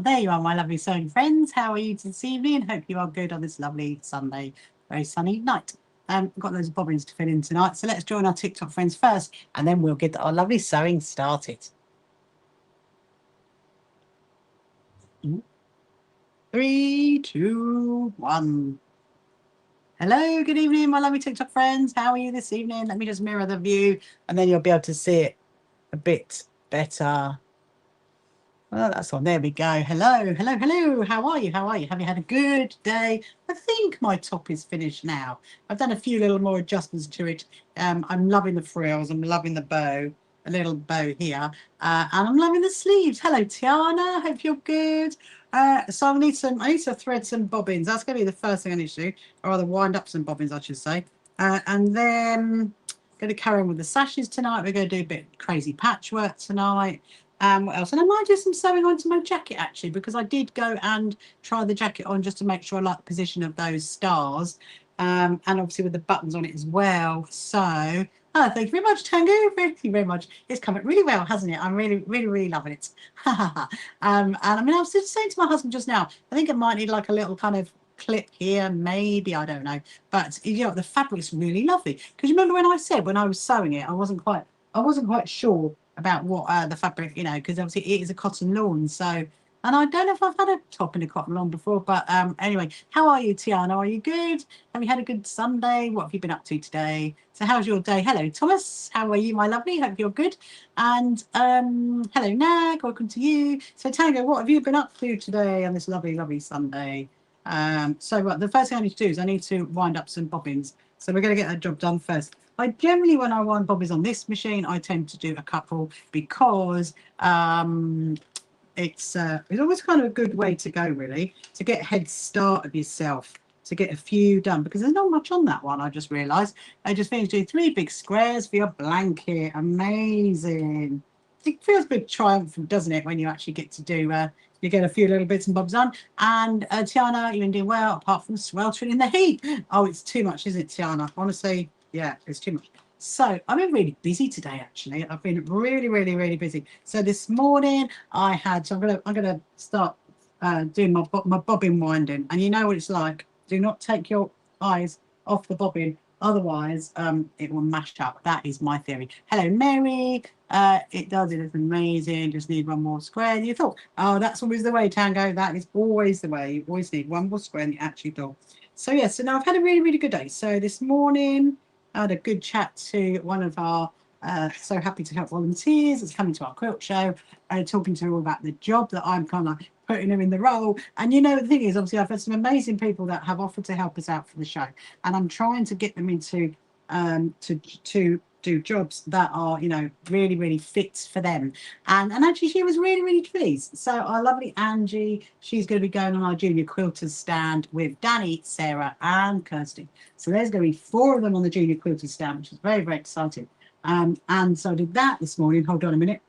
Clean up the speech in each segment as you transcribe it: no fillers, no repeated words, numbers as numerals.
there you are, my lovely sewing friends. How are you this evening? Hope you are good on this lovely Sunday, very sunny night. I've got loads of bobbins to fill in tonight, so let's join our TikTok friends first, and then we'll get our lovely sewing started. 3, 2, 1. Hello, good evening, my lovely TikTok friends. How are you this evening? Let me just mirror the view, and then you'll be able to see it a bit better. Well, that's on. There we go. Hello, hello, hello. How are you? How are you? Have you had a good day? I think my top is finished now. I've done a few little more adjustments to it. I'm loving the frills. I'm loving the bow, a little bow here. And I'm loving the sleeves. Hello, Tiana. Hope you're good. So I need to thread some bobbins. That's going to be the first thing I need to do, or rather wind up some bobbins, I should say. And then going to carry on with the sashes tonight. We're going to do a bit crazy patchwork tonight. What else? And I might do some sewing onto my jacket actually, because I did go and try the jacket on just to make sure I like the position of those stars, and obviously with the buttons on it as well. So thank you very much, Tango. Thank you very much. It's come out really well, hasn't it? I'm really, really, really loving it. And I mean, I was just saying to my husband just now, I think it might need like a little kind of clip here, maybe, I don't know. But you know, the fabric's really lovely. Because you remember when I said when I was sewing it, I wasn't quite sure about what the fabric, you know, because obviously it is a cotton lawn. So, and I don't know if I've had a top in a cotton lawn before, but anyway, how are you, Tiana? Are you good? Have you had a good Sunday? What have you been up to today? So how's your day? Hello, Thomas. How are you, my lovely? Hope you're good. And hello, Nag. Welcome to you. So Tango, what have you been up to today on this lovely, lovely Sunday? So the first thing I need to do is I need to wind up some bobbins. So we're going to get that job done first. I generally, when I wind bobbins on this machine, I tend to do a couple because it's always kind of a good way to go, really, to get a head start of yourself, to get a few done, because there's not much on that one, I just realised. I just finished doing 3 big squares for your blanket. Amazing. It feels a bit triumphant, doesn't it, when you actually get to do you get a few little bits and bobs done. And Tiana, you've been doing well, apart from sweltering in the heat. Oh, it's too much, isn't it, Tiana? Honestly, yeah, it's too much. So I've been really busy today, actually. I've been really, really, really busy. So this morning I had, so I'm gonna start doing my bobbin winding. And you know what it's like. Do not take your eyes off the bobbin. Otherwise, it will mash up. That is my theory. Hello, Mary. It is amazing. Just need one more square. And you thought, oh, that's always the way, Tango. That is always the way. You always need one more square, and you actually do. So yeah, so now I've had a really, really good day. So this morning I had a good chat to one of our So Happy to Help volunteers that's coming to our quilt show, talking to her all about the job that I'm kind of putting her in the role. And you know, the thing is, obviously I've had some amazing people that have offered to help us out for the show, and I'm trying to get them into to do jobs that are, you know, really, really fit for them. And actually she was really, really pleased. So our lovely Angie, she's going to be going on our junior quilters stand with Danny, Sarah and Kirsty. So there's going to be 4 of them on the junior quilters stand, which is very, very exciting. And so I did that this morning. Hold on a minute.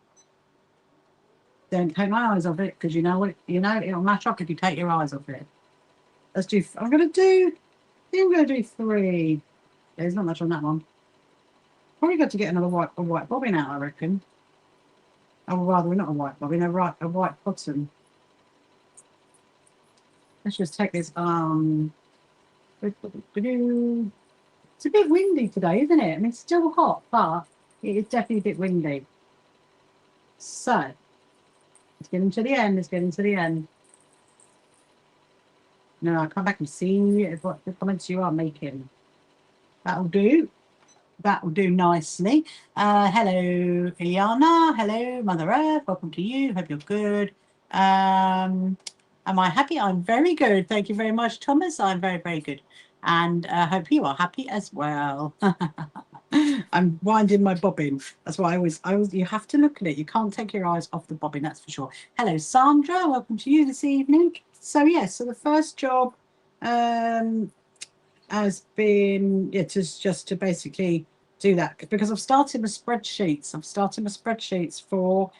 Don't take my eyes off it, because you know what, it'll mash up if you take your eyes off it. Let's do, I'm going to do 3. There's not much on that one. Probably got to get another white bobbin out, I reckon. Oh, rather, not a white bobbin, a white cotton. Let's just take this. It's a bit windy today, isn't it? I mean, it's still hot, but it is definitely a bit windy. So let's get into the end. Let's get into the end. No, I'll come back and see what the comments you are making. That'll do. That will do nicely. Hello, Ileana. Hello, Mother Earth. Welcome to you. Hope you're good. Am I happy? I'm very good. Thank you very much, Thomas. I'm very, very good. And I hope you are happy as well. I'm winding my bobbin. That's why I always, you have to look at it. You can't take your eyes off the bobbin, that's for sure. Hello, Sandra. Welcome to you this evening. So, yes, so the first job has been just to basically do that, because I've started my spreadsheets. For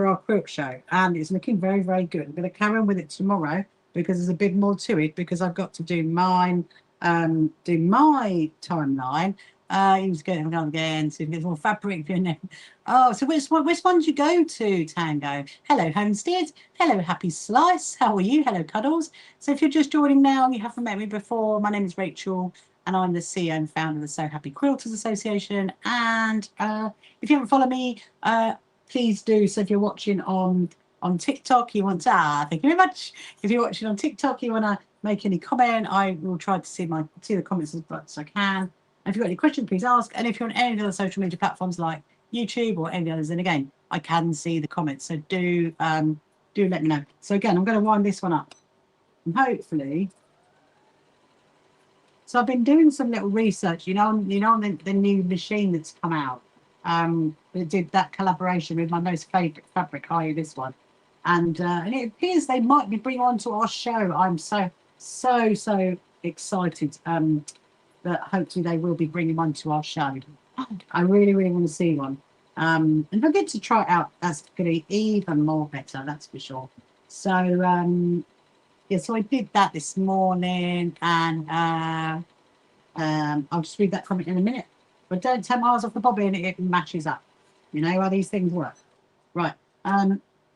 our quilt show, and it's looking very, very good. I'm going to carry on with it tomorrow because there's a bit more to it, because I've got to do mine, do my timeline, You just get them again, so you get more fabric for your neck. Oh, so which one do you go to, Tango? Hello, Homestead. Hello, Happy Slice. How are you? Hello, Cuddles. So if you're just joining now and you haven't met me before, my name is Rachel, and I'm the CEO and founder of the So Happy Quilters Association. And if you haven't followed me, please do. So if you're watching on TikTok, you want to, thank you very much. If you're watching on TikTok, you want to make any comment, I will try to see the comments as much as I can. And if you've got any questions, please ask. And if you're on any of the other social media platforms like YouTube or any others, then again, I can see the comments. So do let me know. So again, I'm going to wind this one up. And hopefully, so I've been doing some little research, the new machine that's come out. That did that collaboration with my most favourite fabric, i.e. this one. And it appears they might be bringing on to our show. I'm so excited that hopefully they will be bringing one to our show. I really want to see one. And if I get to try it out, that's going to be even more better, that's for sure. So yeah, so I did that this morning, and I'll just read that comment in a minute. But don't take my eyes off the bobbin, it matches up. You know how these things work. Right.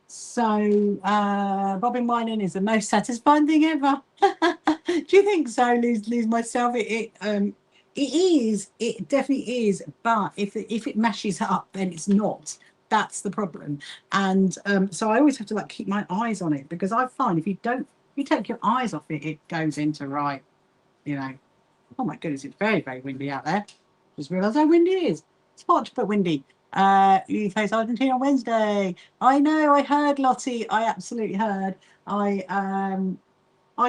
So bobbin winding is the most satisfying thing ever. Do you think so, Liz myself? It is. It definitely is. But if it mashes up, then it's not. That's the problem. And so I always have to keep my eyes on it, because I find if you take your eyes off it, it goes into right. Oh my goodness, it's very windy out there. Just realised how windy it is. It's hot but windy. You face Argentina on Wednesday. I know, I heard, Lottie. I absolutely heard. I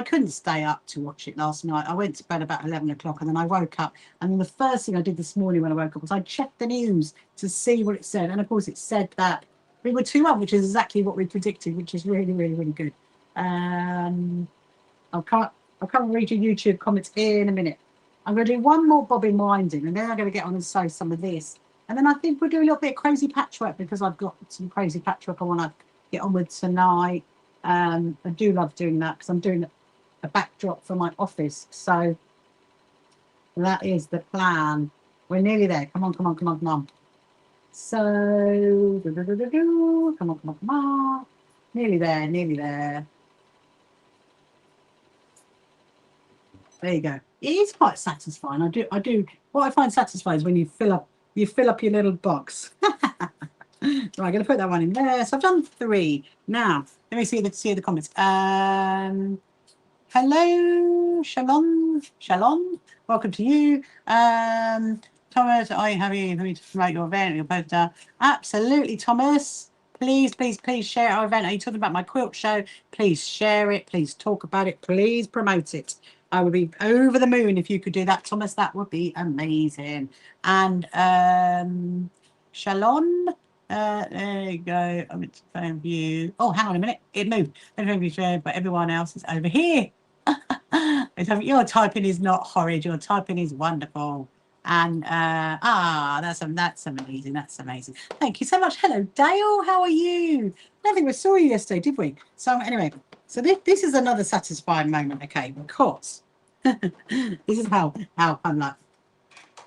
couldn't stay up to watch it last night. I went to bed about 11 o'clock, and then I woke up. And then the first thing I did this morning when I woke up was I checked the news to see what it said. And of course, it said that we were 2-1, which is exactly what we predicted, which is really good. I'll come and read your YouTube comments in a minute. I'm going to do one more bobbin winding, and then I'm going to get on and sew some of this. And then I think we'll do a little bit of crazy patchwork, because I've got some crazy patchwork I want to get on with tonight. I do love doing that, because I'm doing a backdrop for my office. So that is the plan. We're nearly there. Come on. So, come on. Nearly there. There you go. It is quite satisfying. I do. What I find satisfying is when you fill up your little box. Right, I'm going to put that one in there. So I've done 3. Now, let me see the comments. Hello, Shalom. Welcome to you. Thomas, I have you to promote your event, your poster. Absolutely, Thomas. Please share our event. Are you talking about my quilt show? Please share it. Please talk about it. Please promote it. I would be over the moon if you could do that, Thomas. That would be amazing. And Shalom. There you go. I'm at phone view. Oh, hang on a minute. It moved. I don't know if you shared, but everyone else is over here. Your typing is not horrid. Your typing is wonderful. And that's amazing. That's amazing. Thank you so much. Hello, Dale. How are you? I don't think we saw you yesterday, did we? So anyway, so this is another satisfying moment, okay? Because this is how I'm like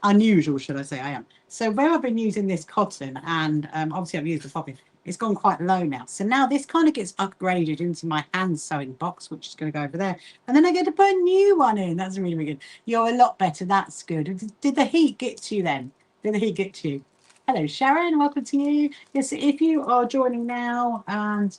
unusual, should I say? I am. So where I've been using this cotton, and obviously I've used the popping, it's gone quite low now. So now this kind of gets upgraded into my hand sewing box, which is going to go over there. And then I get to put a new one in. That's really good. You're a lot better. That's good. Did the heat get to you then? Did the heat get to you? Hello, Sharon. Welcome to you. Yes, if you are joining now and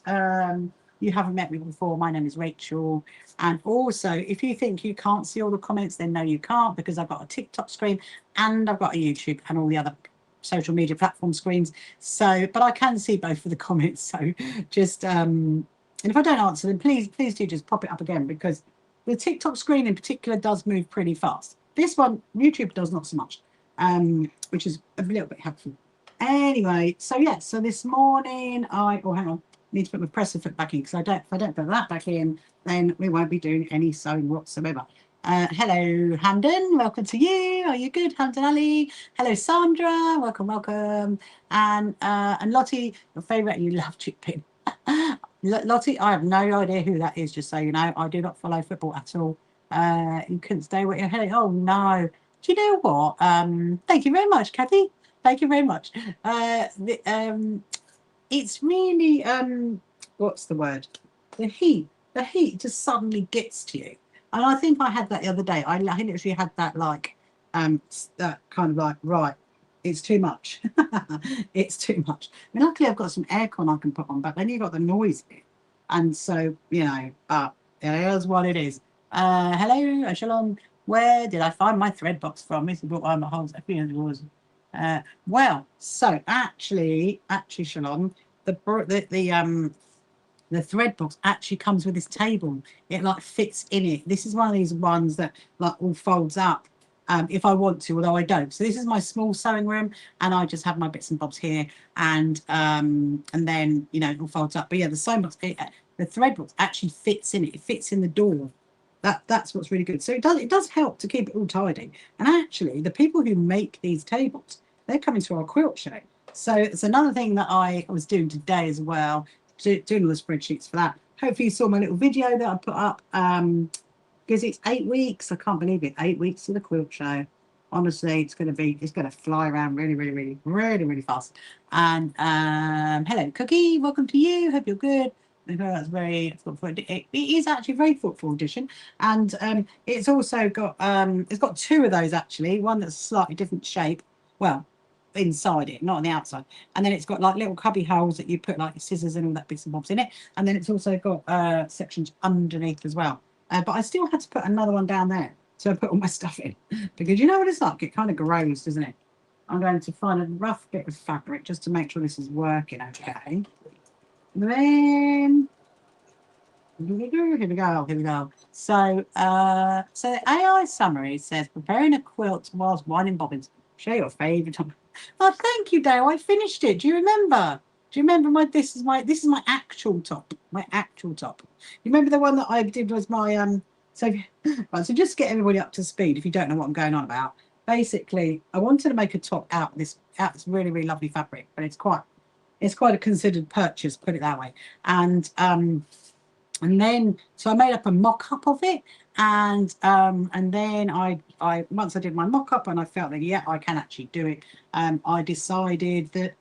you haven't met me before, my name is Rachel. And also, if you think you can't see all the comments, then no, you can't, because I've got a TikTok screen and I've got a YouTube and all the other social media platform screens. So, but I can see both of the comments. So just, and if I don't answer them, please do just pop it up again, because the TikTok screen in particular does move pretty fast. This one, YouTube does not so much, which is a little bit helpful. Anyway, so yeah, so this morning hang on, need to put my presser foot back in, because if I don't put that back in, then we won't be doing any sewing whatsoever. Hello, Hamden. Welcome to you. Are you good, Hamden Ali? Hello, Sandra. Welcome. And Lottie, your favourite. You love chickpea. Lottie, I have no idea who that is. Just so you know, I do not follow football at all. You couldn't stay with your head. Oh no, you know what? Thank you very much, Kathy. Thank you very much. It's really what's the word? The heat. The heat just suddenly gets to you. And I think I had that the other day. I literally had that like that kind of like, right, it's too much. It's too much. I mean, luckily I've got some aircon I can put on, but then you've got the noise bit. And so, you know, here's what it is. Hello, Shalom. Where did I find my thread box from? This is what I'm at home. Well, so actually, Shalom, the thread box actually comes with this table. It like fits in it. This is one of these ones that like all folds up if I want to, although I don't. So this is my small sewing room, and I just have my bits and bobs here, and then you know it all folds up. But yeah, the sewing box, the thread box actually fits in it. It fits in the door. That's what's really good. So it does help to keep it all tidy. And actually, the people who make these tables, they're coming to our quilt show. So it's another thing that I was doing today as well, doing all the spreadsheets for that. Hopefully you saw my little video that I put up because it's 8 weeks. I can't believe it. 8 weeks to the quilt show. Honestly, it's going to fly around really fast. And hello, Cookie. Welcome to you. Hope you're good. That's very footful. It is actually very footful edition, and it's also got it's got two of those actually. One that's a slightly different shape. Well, inside it, not on the outside. And then it's got like little cubby holes that you put like scissors and all that bits and bobs in it. And then it's also got sections underneath as well. But I still had to put another one down there. So I put all my stuff in because you know what it's like. It kind of grows, doesn't it? I'm going to find a rough bit of fabric just to make sure this is working okay. Then here we go. So the AI summary says preparing a quilt whilst winding bobbins. Share your favourite. Oh, thank you, Dale. I finished it. Do you remember? Do you remember this is my actual top. My actual top. You remember the one that I did was my so right, so just get everybody up to speed if you don't know what I'm going on about. Basically, I wanted to make a top out this really lovely fabric, but it's quite a considered purchase, put it that way. And then so I made up a mock-up of it, and then I once I did my mock-up and I felt that yeah I can actually do it, I decided that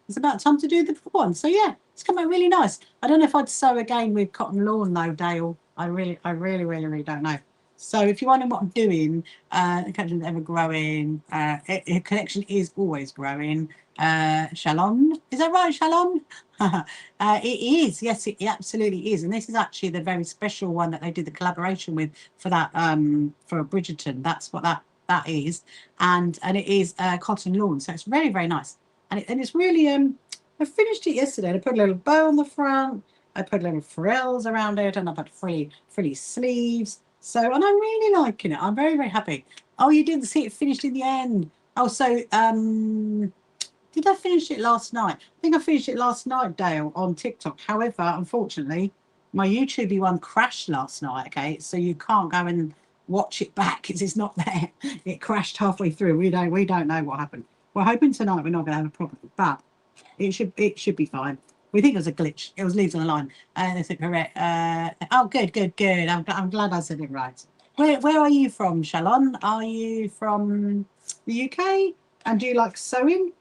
it's about time to do the full one. So yeah, it's come out really nice. I don't know if I'd sew again with cotton lawn though, Dale. I really don't know. So if you're wondering what I'm doing, the collection's ever growing. The collection is always growing. Shalom, is that right, Shalom? It is, yes, it absolutely is. And this is actually the very special one that they did the collaboration with for that for Bridgerton. That's what that is, and it is cotton lawn. So it's very nice, and it's really I finished it yesterday. I put a little bow on the front. I put little frills around it, and I put frilly sleeves. So, and I'm really liking it. I'm very happy. Oh, you didn't see it finished in the end. Oh, so did I finish it last night? I think I finished it last night, Dale, on TikTok. However, unfortunately, my YouTube one crashed last night. Okay, so you can't go and watch it back because it's not there. It crashed halfway through. We don't know what happened. We're hoping tonight we're not going to have a problem, but it should be fine. We think it was a glitch. It was leaves on the line. Is it correct? Oh, good. I'm glad I said it right. Where are you from, Shalon? Are you from the UK? And do you like sewing?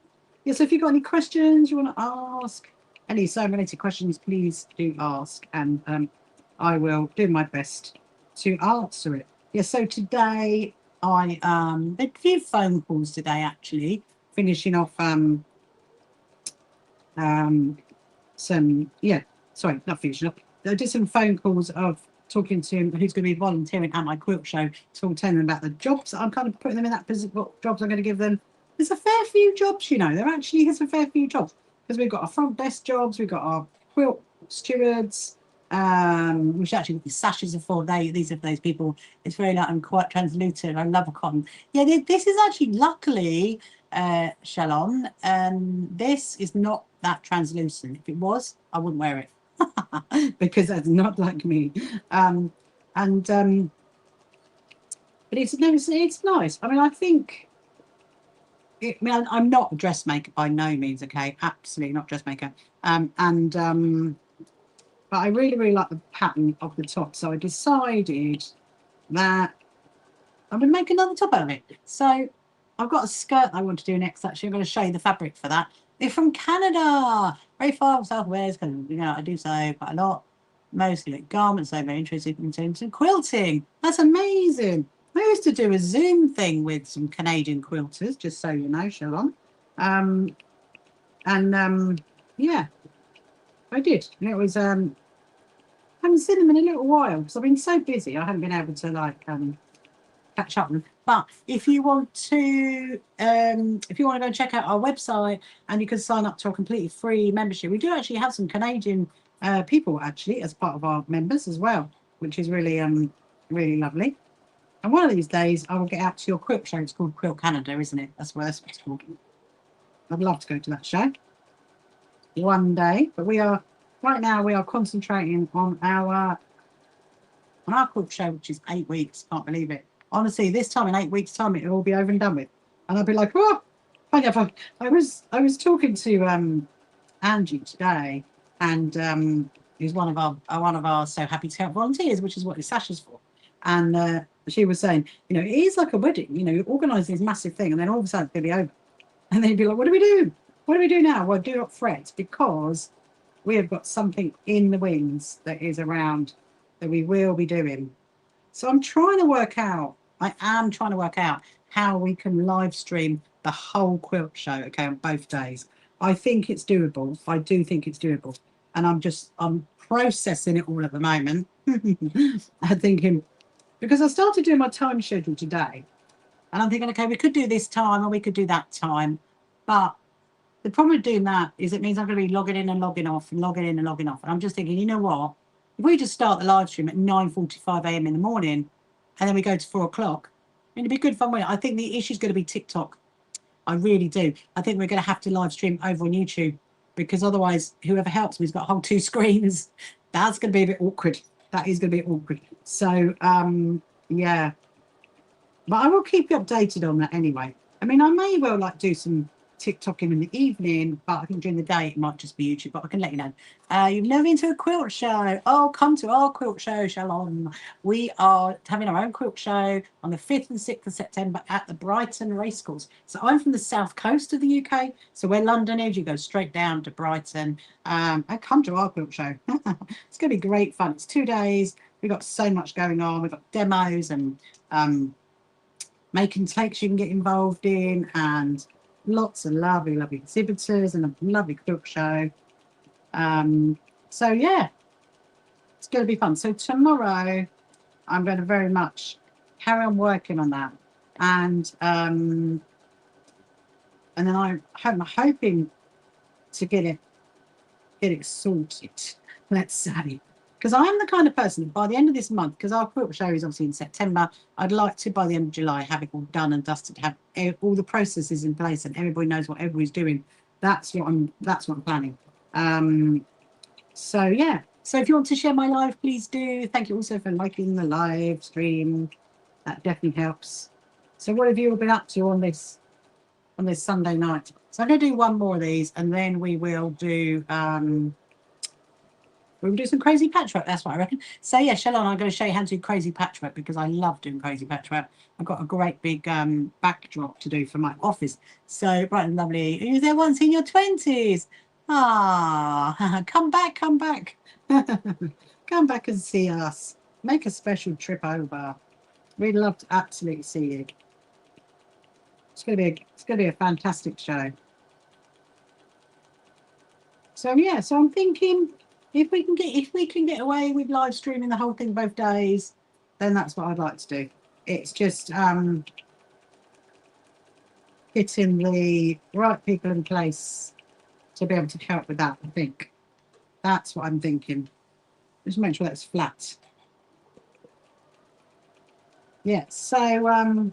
Yes, if you've got any questions you want to ask, any sewing related questions, please do ask, and I will do my best to answer it. Yes, so today I had a few phone calls today actually, finishing off not finishing up. I did some phone calls of talking to him who's going to be volunteering at my quilt show, telling them about the jobs that I'm kind of putting them in that position, what jobs I'm going to give them. There's a fair few jobs, you know. There actually is a fair few jobs because we've got our front desk jobs, we've got our quilt stewards, which actually the sashes are for. These are for those people. It's very light and quite translucent. I love a cotton. Yeah, this is actually luckily, Shalom. This is not that translucent. If it was, I wouldn't wear it because that's not like me. But it's nice. I mean, I think. I'm not a dressmaker by no means. Okay, absolutely not dressmaker. But I really like the pattern of the top. So I decided that I'm going to make another top out of it. So I've got a skirt I want to do next. Actually, I'm going to show you the fabric for that. They're from Canada, very far southwest, because I do sew quite a lot. Mostly like garments, so very interested in terms of quilting. That's amazing. I used to do a Zoom thing with some Canadian quilters, just so you know, Shalon. Yeah, I did. And it was I haven't seen them in a little while because I've been so busy. I haven't been able to catch up with them. But if you want to go and check out our website and you can sign up to a completely free membership, we do actually have some Canadian people actually as part of our members as well, which is really really lovely. And one of these days I will get out to your quilt show. It's called Quilt Canada, isn't it? That's what it's called. I'd love to go to that show one day, but right now we are concentrating on our quilt show, which is 8 weeks. Can't believe it. Honestly, this time in 8 weeks' time, it'll all be over and done with, and I'll be like, oh, I was talking to Angie today, and who's one of our So Happy to Help volunteers, which is what Sasha's for, and she was saying, it is like a wedding. You organise this massive thing, and then all of a sudden it's going to be over, and then you'd be like, what do we do? What do we do now? Well, do not fret, because we have got something in the wings that is around that we will be doing. So I am trying to work out how we can live stream the whole quilt show, okay, on both days. I think it's doable. I do think it's doable. And I'm processing it all at the moment. I'm thinking, because I started doing my time schedule today, and I'm thinking, okay, we could do this time or we could do that time. But the problem with doing that is it means I'm going to be logging in and logging off and logging in and logging off. And I'm just thinking, you know what? If we just start the live stream at 9:45 a.m. in the morning and then we go to 4 o'clock, it'd be good fun. I think the issue is going to be TikTok. I really do. I think we're going to have to live stream over on YouTube, because otherwise whoever helps me has got to hold 2 screens. That's going to be a bit awkward. That is going to be awkward. So, yeah. But I will keep you updated on that anyway. I mean, I may well do some TikToking in the evening, but I think during the day it might just be YouTube, but I can let you know. You've never been to a quilt show? Oh, come to our quilt show, Shalom. We are having our own quilt show on the 5th and 6th of September at the Brighton Racecourse. So I'm from the south coast of the UK, so where London is, you go straight down to Brighton and come to our quilt show. It's going to be great fun. It's 2 days. We've got so much going on. We've got demos and making takes you can get involved in, and lots of lovely exhibitors and a lovely quilt show. So yeah, it's going to be fun. So tomorrow I'm going to very much carry on working on that, and then I'm hoping to get it sorted, let's say. Because I am the kind of person that by the end of this month, because our quilt show is obviously in September, I'd like to, by the end of July, have it all done and dusted, have all the processes in place, and everybody knows what everybody's doing. That's what I'm planning. So yeah. So if you want to share my live, please do. Thank you also for liking the live stream. That definitely helps. So what have you all been up to on this Sunday night? So I'm going to do one more of these, and then we will do some crazy patchwork. That's what I reckon. So yeah, Shalon, I'm going to show you how to do crazy patchwork, because I love doing crazy patchwork. I've got a great big backdrop to do for my office. So bright and lovely. Who's there once in your 20s? Ah, come back. Come back and see us. Make a special trip over. We'd love to absolutely see you. It's going to be a fantastic show. So yeah, so I'm thinking, if we can get away with live streaming the whole thing both days, then that's what I'd like to do. It's just getting the right people in place to be able to help with that. I think that's what I'm thinking. Just make sure that's flat. Yeah. So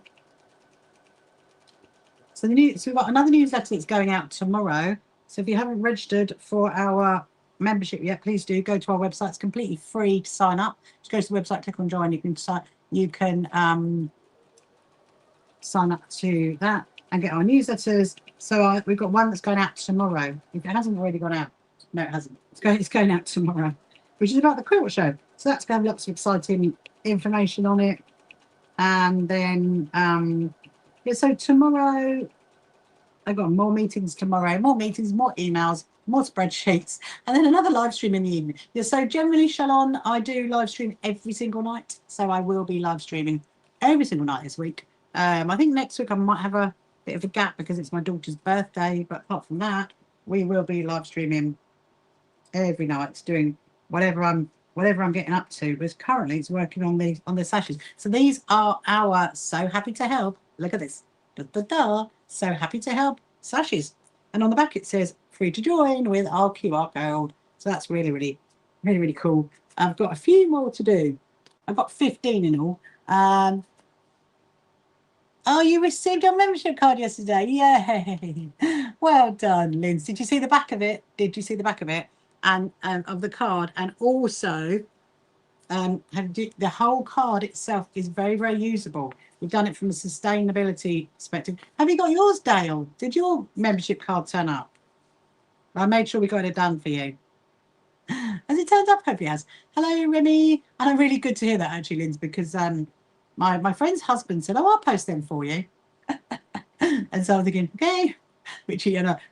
so we've got another newsletter that's going out tomorrow. So if you haven't registered for our membership yet, please do go to our website. It's completely free to sign up. Just go to the website, click on join. You can sign up to that and get our newsletters. So we've got one that's going out tomorrow. If it hasn't already gone out, no, it hasn't. It's going out tomorrow, which is about the quilt show. So that's going to have lots of exciting information on it. And then, yeah, so tomorrow, I've got more meetings tomorrow, more meetings, more emails, more spreadsheets, and then another live stream in the evening. Yeah, so generally, Shalon, I do live stream every single night. So I will be live streaming every single night this week. I think next week I might have a bit of a gap because it's my daughter's birthday. But apart from that, we will be live streaming every night, doing whatever I'm getting up to. Because currently it's working on the sashes. So these are our So Happy to Help. Look at this. Da, da, da. So Happy to Help sashes. And on the back it says free to join with our QR code. So that's really, really, really, really cool. I've got a few more to do. I've got 15 in all. Oh, you received your membership card yesterday. Yay. Well done, Linz. Did you see the back of it? Did you see the back of it? And of the card? And also, the whole card itself is very, very usable. We've done it from a sustainability perspective. Have you got yours, Dale? Did your membership card turn up? I made sure we got it done for you. Has it turned up? Hope it has. Hello, Remy. And really good to hear that, actually, Linz, because my friend's husband said, "Oh, I'll post them for you." And so I'm thinking, okay, which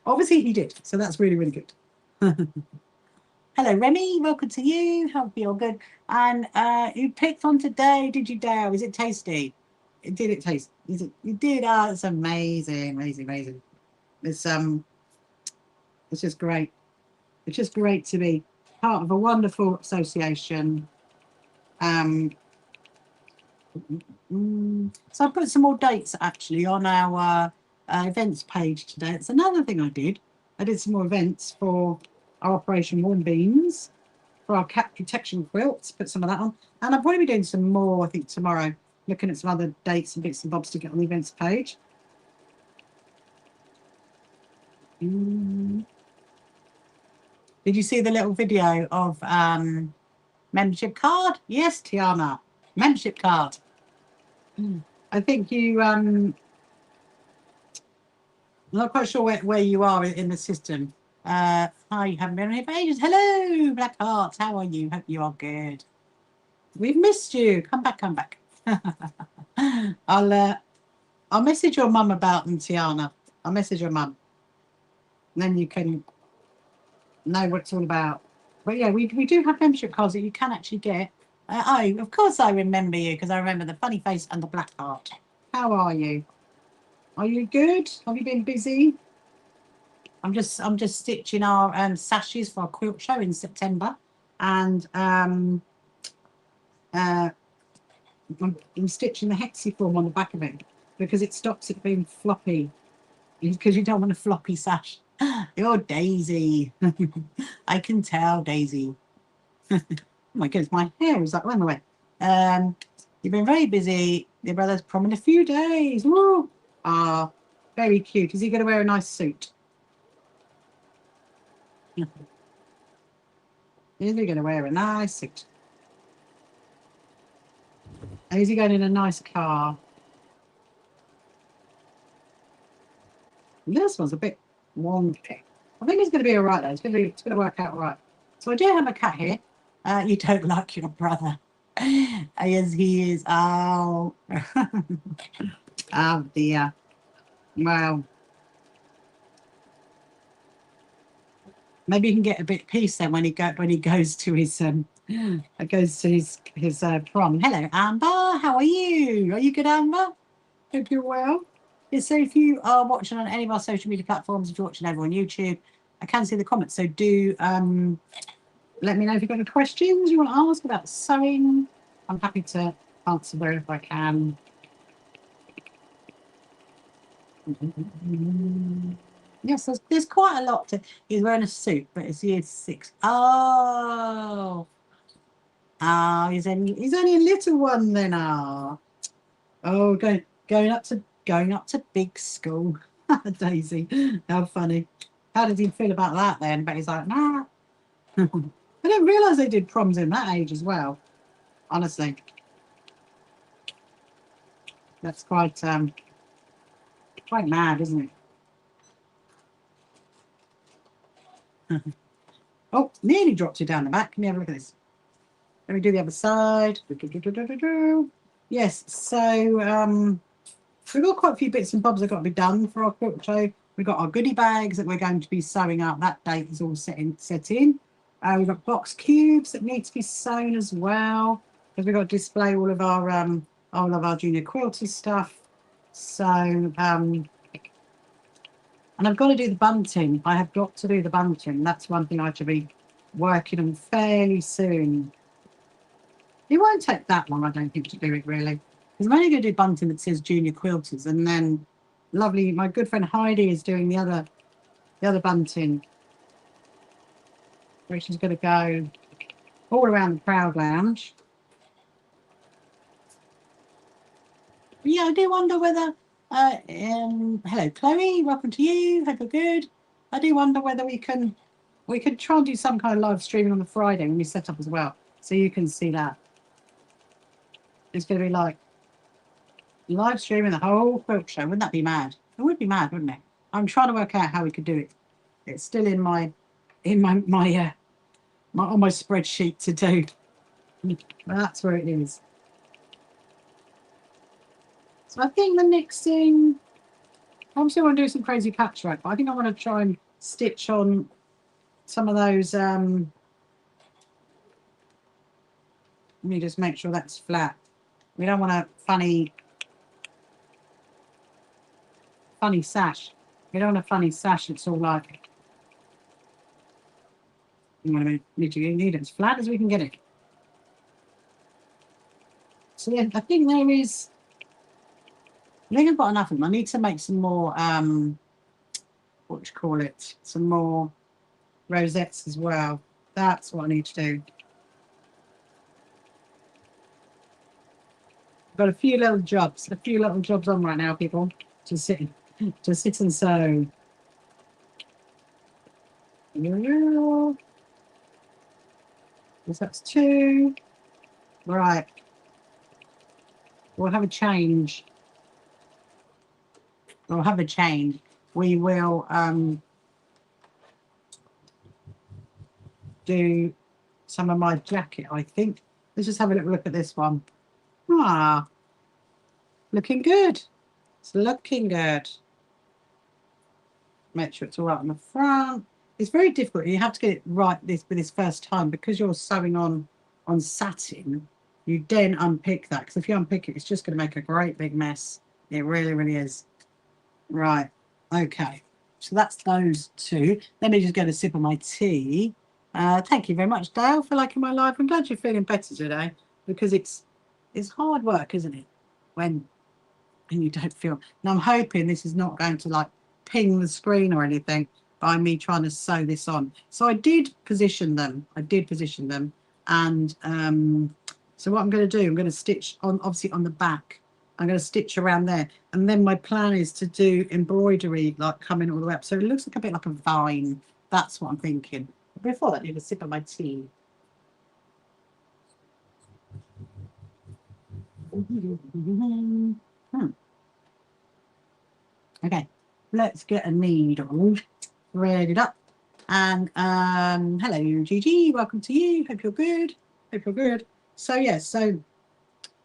obviously he did. So that's really, really good. Hello, Remy. Welcome to you. Hope you're good. And you picked on today, did you, Dale? Is it tasty? Did it taste? Is it? You did. Ah, it's amazing, amazing, amazing. It's just great. It's just great to be part of a wonderful association. So I put some more dates actually on our events page today. It's another thing I did. I did some more events for our Operation Warm Beans, for our cat protection quilts, put some of that on. And I'll probably be doing some more, I think, tomorrow, looking at some other dates and bits and bobs to get on the events page. Did you see the little video of membership card? Yes, Tiana, membership card. I think you, I'm not quite sure where you are in the system. Hi, you haven't been here for ages. Hello, Black Hearts. How are you? Hope you are good. We've missed you. Come back, come back. I'll message your mum about them, Tiana. I'll message your mum. And then you can know what it's all about. But yeah, we do have membership cards that you can actually get. Oh, of course I remember you because I remember the funny face and the black heart. How are you? Are you good? Have you been busy? I'm just stitching our sashes for our quilt show in September, and I'm stitching the hexiform on the back of it because it stops it being floppy. Because you don't want a floppy sash. You're Daisy. I can tell, Daisy. Oh my goodness, my hair is like run away. You've been very busy. Your brother's prom in a few days. Woo! Ah, very cute. Is he going to wear a nice suit? Is he going to wear a nice suit? And is he going in a nice car? This one's a bit wonky. I think it's going to be all right, though. It's going to work out all right. So I do have a cat here. You don't like your brother. Yes, he is. Oh. Oh, dear. Well, maybe you can get a bit of peace then when he goes to his prom. Hello, Amber. How are you? Are you good, Amber? Hope you're well. Yeah, so if you are watching on any of our social media platforms, if you're watching over on YouTube, I can see the comments. So do let me know if you've got any questions you want to ask about sewing. I'm happy to answer wherever I can. Yes, there's quite a lot to. He's wearing a suit, but it's year 6. Oh, he's only a little one then. Oh, going up to big school. Daisy, how funny. How did he feel about that then? But he's like, nah. I didn't realise they did proms in that age as well. Honestly, that's quite mad, isn't it? Oh, nearly dropped you down the back. Can you have a look at this? Let me do the other side. yes, so we've got quite a few bits and bobs that got to be done for our quilt show. We've got our goodie bags that we're going to be sewing up. That date is all set in. We've got box cubes that need to be sewn as well, because we've got to display all of our junior quilter stuff. So and I've got to do the bunting. I have got to do the bunting. That's one thing I should be working on fairly soon. It won't take that long, I don't think, to do it really. Because I'm only going to do bunting that says junior quilters, and then lovely, my good friend Heidi is doing the other bunting, which is going to go all around the Proud Lounge. But yeah, I do wonder whether hello Chloe, welcome to you. Hope you're good. I do wonder whether we could try and do some kind of live streaming on the Friday when we set up as well, so you can see that. It's going to be like live streaming the whole quilt show. Wouldn't that be mad? It would be mad, wouldn't it? I'm trying to work out how we could do it. It's still in my on my spreadsheet to do. That's where it is. So I think the next thing, I'm still want to do some crazy patchwork, but I think I want to try and stitch on some of those. Let me just make sure that's flat. We don't want a funny sash. We don't want a funny sash. It's all like, you need it as flat as we can get it. So yeah, I think there is. I think I've got enough of them. I need to make some more, what do you call it? Some more rosettes as well. That's what I need to do. I've got a few little jobs on right now, people. To sit and sew. So that's 2. Right. We'll have a change. We will do some of my jacket, I think. Let's just have a little look at this one. Ah, looking good. It's looking good. Make sure it's all right on the front. It's very difficult. You have to get it right with this first time, because you're sewing on satin. You then unpick that, because if you unpick it, it's just going to make a great big mess. It really, really is. Right. Okay. So that's those 2. Let me just get a sip of my tea. Thank you very much, Dale, for liking my live. I'm glad you're feeling better today, because it's hard work, isn't it? When you don't feel. And I'm hoping this is not going to like ping the screen or anything by me trying to sew this on. So I did position them. And so what I'm going to do, I'm going to stitch on, obviously on the back. I'm going to stitch around there, and then my plan is to do embroidery like coming all the way up, so it looks like a bit like a vine. That's what I'm thinking. Before that, I need a sip of my tea. Okay, let's get a needle threaded up. And hello Gigi, welcome to you. Hope you're good. So yes, so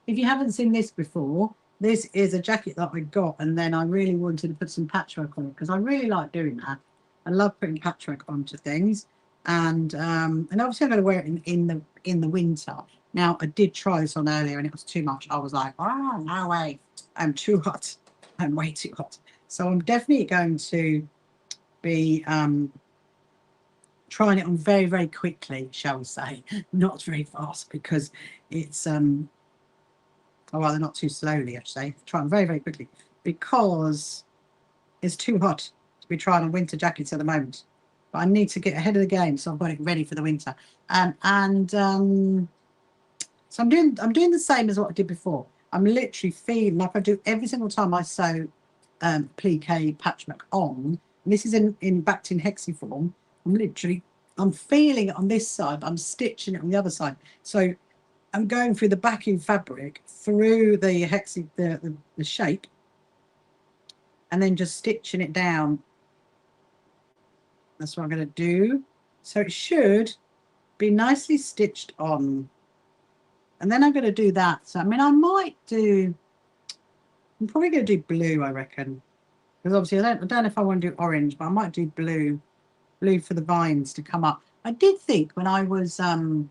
if you haven't seen this before, this is a jacket that I got, and then I really wanted to put some patchwork on it, because I really like doing that. I love putting patchwork onto things, and obviously I'm going to wear it in the winter. Now I did try this on earlier, and it was too much. I was like, oh no way, I'm too hot. I'm way too hot. So I'm definitely going to be trying it on very, very quickly, shall we say, not very fast, because it's or rather not too slowly, I should say. Try them very, very quickly, because it's too hot to be trying on winter jackets at the moment. But I need to get ahead of the game, so I've got it ready for the winter. So I'm doing the same as what I did before. I'm literally feeling like I do every single time I sew plique patchwork on. And this is backed in hexiform. I'm feeling it on this side, but I'm stitching it on the other side. So I'm going through the backing fabric, through the the shape, and then just stitching it down. That's what I'm going to do. So it should be nicely stitched on. And then I'm going to do that. So, I mean, I'm probably going to do blue, I reckon. Because obviously I don't know if I want to do orange, but I might do blue for the vines to come up. I did think when I was trying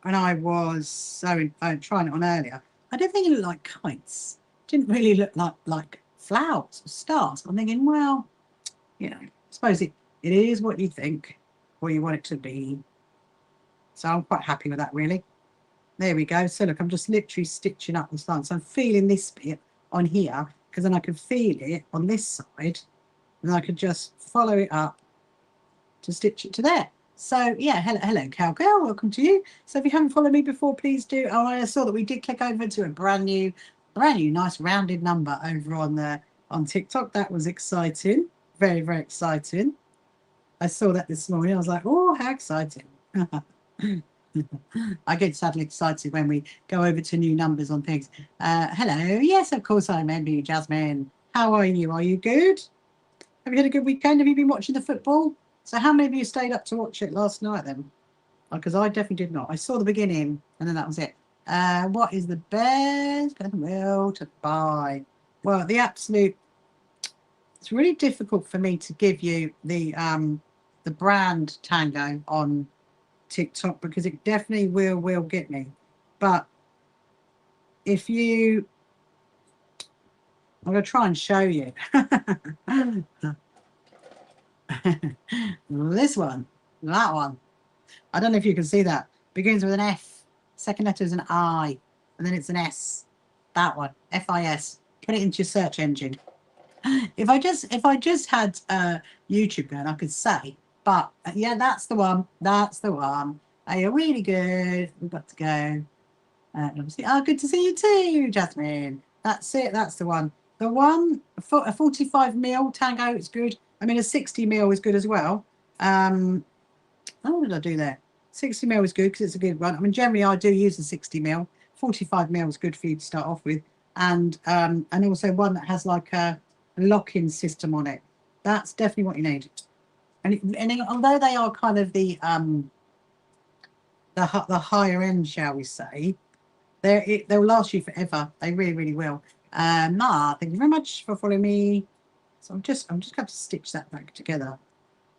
it on earlier, I did think it looked like kites. It didn't really look like flowers or stars. I'm thinking, well, you know, I suppose it is what you think, or you want it to be. So I'm quite happy with that, really. There we go. So look, I'm just literally stitching up the side. So I'm feeling this bit on here, because then I can feel it on this side, and I could just follow it up to stitch it to there. So yeah, hello cowgirl, welcome to you. So if you haven't followed me before, please do. Oh, I saw that we did click over to a brand new nice rounded number over on TikTok. That was exciting, very, very exciting. I saw that this morning. I was like, oh, how exciting. I get sadly excited when we go over to new numbers on things. Hello, yes, of course I remember you, Jasmine. How are you? Are you good? Have you had a good weekend? Have you been watching the football? So how many of you stayed up to watch it last night then? Because I definitely did not. I saw the beginning and then that was it. What is the best will to buy? Well, it's really difficult for me to give you the brand Tango on TikTok, because it definitely will get me. But if you, I'm going to try and show you. This one, that one. I don't know if you can see that. Begins with an F. Second letter is an I. And then it's an S. That one. FIS. Put it into your search engine. If I just had YouTube going, I could say. But yeah, that's the one. That's the one. Oh, you're really good. We've got to go. Obviously, good to see you too, Jasmine. That's it. That's the one. The one, a 45mm Tango is good. I mean, a 60mm is good as well. What did I do there? 60mm is good because it's a good one. I mean, generally I do use the 60mm. 45mm is good for you to start off with, and also one that has like a lock-in system on it. That's definitely what you need. And although they are kind of the higher end, shall we say, they'll last you forever. They really, really will. Ma, thank you very much for following me. So I'm just going to stitch that back together.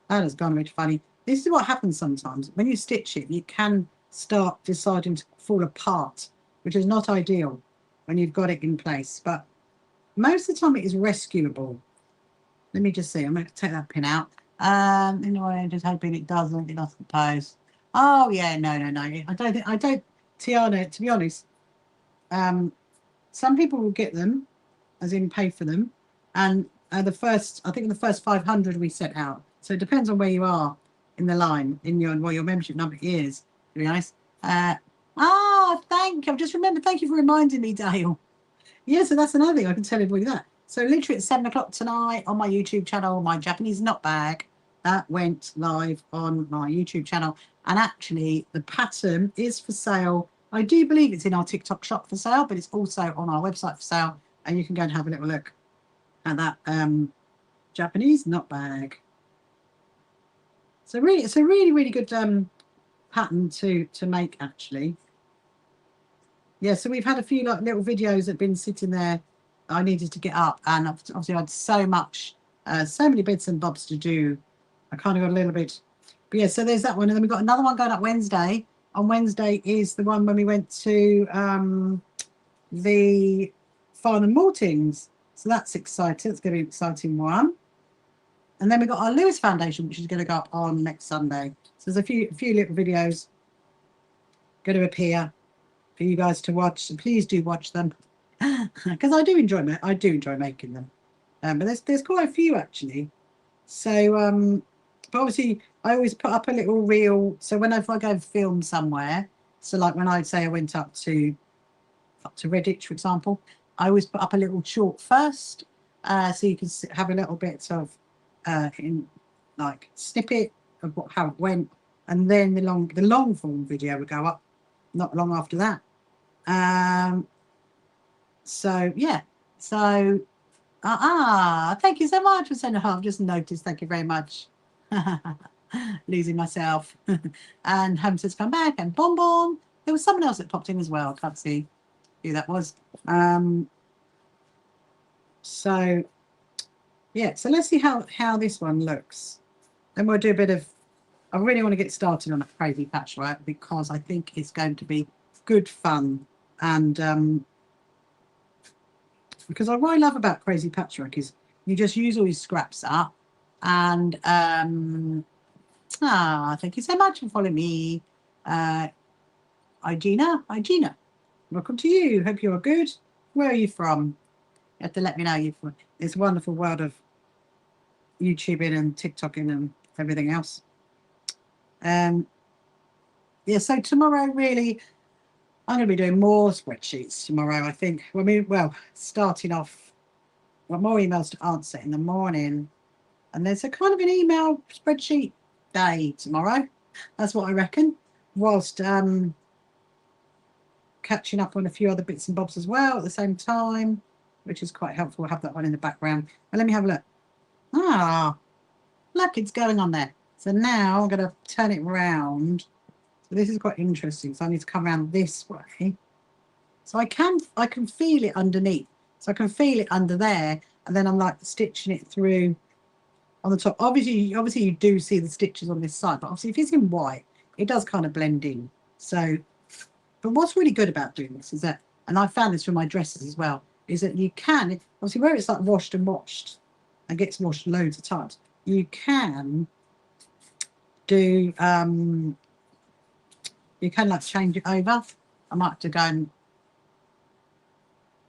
That has gone a bit funny. This is what happens sometimes. When you stitch it, you can start deciding to fall apart, which is not ideal when you've got it in place. But most of the time it is rescuable. Let me just see. I'm going to take that pin out. I'm just hoping it doesn't. It doesn't pose. Oh, yeah. No. I don't, Tiana, to be honest, some people will get them, as in pay for them. And I think the first 500 we set out. So it depends on where you are in the line, what your membership number is, to be honest. Thank you. I've just remembered. Thank you for reminding me, Dale. Yeah, so that's another thing I can tell everybody that. So literally at 7 o'clock tonight on my YouTube channel, my Japanese knot bag, that went live on my YouTube channel. And actually the pattern is for sale. I do believe it's in our TikTok shop for sale, but it's also on our website for sale. And you can go and have a little look at that Japanese knot bag. So really, it's a really, really good pattern to make, actually. Yeah, so we've had a few little videos that have been sitting there I needed to get up, and obviously I had so many bits and bobs to do. I kind of got a little bit, but yeah, so there's that one. And then we've got another one going up Wednesday. On Wednesday is the one when we went to the Farn and Maltings. So that's exciting. It's going to be an exciting one. And then we've got our Lewis Foundation, which is going to go up on next Sunday. So there's a few little videos going to appear for you guys to watch. So please do watch them, because I do enjoy making them. But there's quite a few actually. So but obviously I always put up a little reel. So whenever I go and film somewhere, so like when I say I went up to Redditch, for example, I always put up a little short first, so you can have a little bit of in like snippet of how it went, and then the long form video would go up not long after that. So yeah, so thank you so much for sending. I've just noticed. Thank you very much. losing myself. And Home says come back, and Bonbon. There was someone else that popped in as well. I can't see who that was. So yeah, so let's see how this one looks. Then we'll do a bit of, I really want to get started on a crazy patchwork because I think it's going to be good fun. And because what I love about crazy patchwork is you just use all your scraps up. And thank you so much for following me. Igina, welcome to you. Hope you're good. Where are you from? You have to let me know. You've this wonderful world of YouTubing and TikToking and everything else. Yeah, so tomorrow really I'm going to be doing more spreadsheets tomorrow, I think. Well, starting off, more emails to answer in the morning, and there's a kind of an email spreadsheet day tomorrow. That's what I reckon, whilst catching up on a few other bits and bobs as well at the same time, which is quite helpful. I'll have that one in the background. And let me have a look. Look, it's going on there. So now I'm going to turn it round. So this is quite interesting. So I need to come around this way. So I can feel it underneath. So I can feel it under there, and then I'm like stitching it through on the top. Obviously you do see the stitches on this side, but obviously if it's in white, it does kind of blend in. So, but what's really good about doing this is that, and I found this for my dresses as well, is that you can, obviously where it's like washed and gets washed loads of times, you can do, you can like change it over. I might have to go and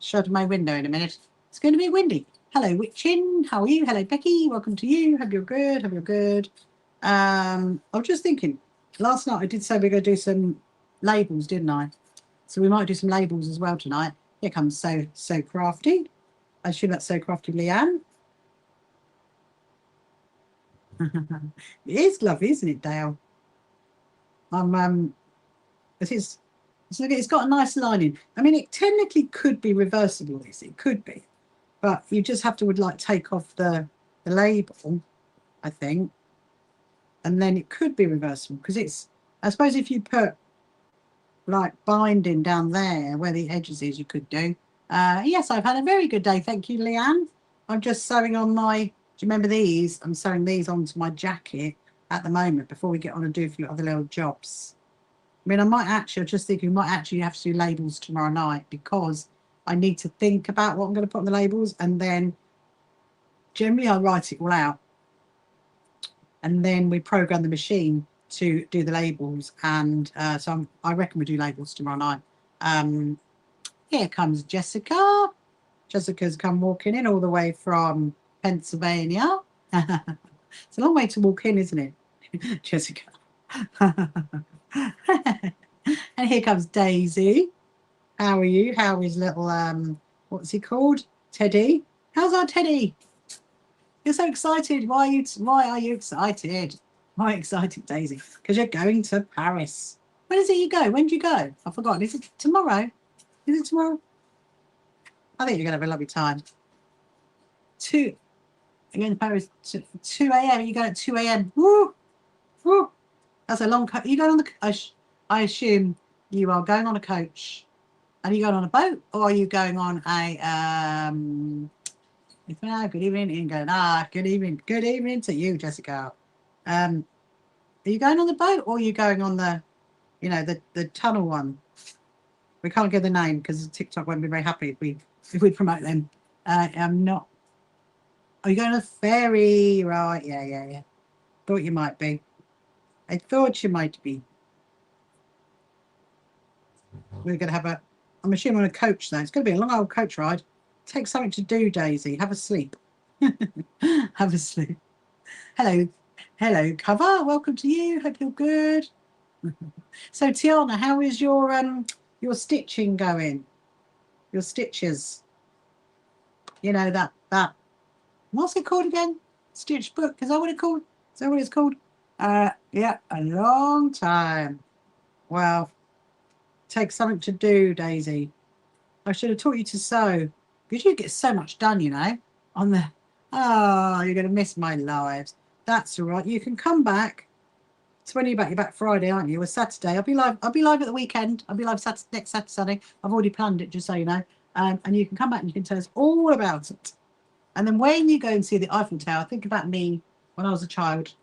shut my window in a minute. It's going to be windy. Hello, Witchin. How are you? Hello, Becky. Welcome to you. Hope you're good. Hope you're good. I was just thinking, last night I did say we're going to do some labels, didn't I? So we might do some labels as well tonight. Here comes So Crafty. I assume that's So Crafty Leanne. It is lovely, isn't it, Dale? It's got a nice lining. I mean, it technically could be reversible. It could be, but you just have to take off the label, I think, and then it could be reversible because it's. I suppose if you put like binding down there where the edges is, you could do. Yes, I've had a very good day. Thank you, Leanne. I'm just sewing on my. Do you remember these? I'm sewing these onto my jacket at the moment before we get on and do a few other little jobs. I mean, I'm just thinking we might actually have to do labels tomorrow night because I need to think about what I'm going to put on the labels, and then generally I write it all out, and then we program the machine to do the labels, and so I reckon we do labels tomorrow night. Here comes Jessica. Jessica's come walking in all the way from Pennsylvania. It's a long way to walk in, isn't it, Jessica? And here comes Daisy. How are you? How is little what's he called? Teddy. How's our Teddy? You're so excited. Why are you excited? Why excited, Daisy? Because you're going to Paris. When is it you go? When do you go? I've forgotten. Is it tomorrow? Is it tomorrow? I think you're gonna have a lovely time. You're going to Paris 2 a.m. You go at 2 a.m. Woo! Woo! That's a long you going on the I assume you are going on a coach. Are you going on a boat, or are you going on a good evening, England. Good evening to you, Jessica. Are you going on the boat, or are you going on the the tunnel one? We can't give the name because TikTok won't be very happy if we promote them. I'm not. Are you going on a ferry? Right, yeah. Thought you might be. I thought you might be. We're going to have I'm assuming on a coach though. It's going to be a long old coach ride. Take something to do, Daisy. Have a sleep. Have a sleep. Hello, Cover. Welcome to you. Hope you're good. So, Tiana, how is your stitching going? Your stitches. You know that. What's it called again? Stitch book. Is that what it's called? Is that what it's called? Yeah, a long time. Well, take something to do, Daisy. I should have taught you to sew because you get so much done, on the. Oh, you're going to miss my lives. That's all right. You can come back So when you're back? You're back Friday, aren't you? Or Saturday? I'll be live. I'll be live at the weekend. I'll be live next Saturday, Sunday. I've already planned it, just so you know. And you can come back and you can tell us all about it. And then when you go and see the Eiffel Tower, think about me when I was a child,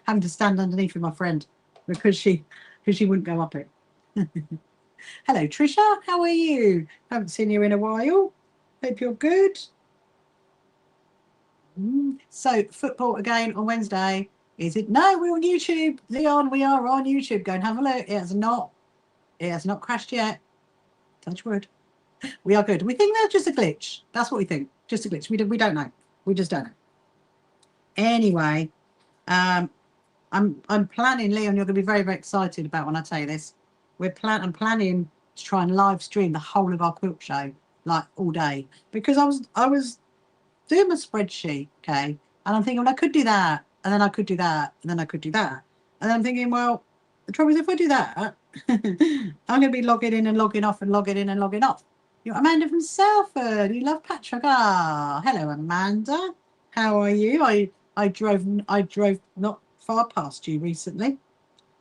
having to stand underneath with my friend because she wouldn't go up it. Hello, Trisha. How are you? Haven't seen you in a while. Hope you're good. So football again on Wednesday. Is it? No, we're on YouTube. Leon, we are on YouTube. Go and have a look. It has not crashed yet. Touch wood. We are good. We think that's just a glitch. That's what we think. Just a glitch. We don't know. We just don't know. Anyway, I'm planning, Leon, you're going to be very, very excited about when I tell you this. I'm planning to try and live stream the whole of our quilt show, like all day, because I was doing my spreadsheet, okay, and I'm thinking, well, I could do that, and then I could do that, and then I could do that, and then I'm thinking, well, the trouble is if I do that, I'm going to be logging in and logging off and logging in and logging off. You're Amanda from Salford. You love Patchwork. Ah, hello, Amanda. How are you? I drove not far past you recently.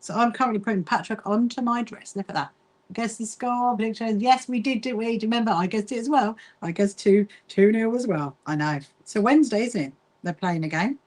So I'm currently putting Patchwork onto my dress. Look at that. I guess the score prediction. Yes, we did do it. Remember, I guessed it as well. I guessed 2-0 as well. I know. So Wednesday, isn't it? They're playing a game.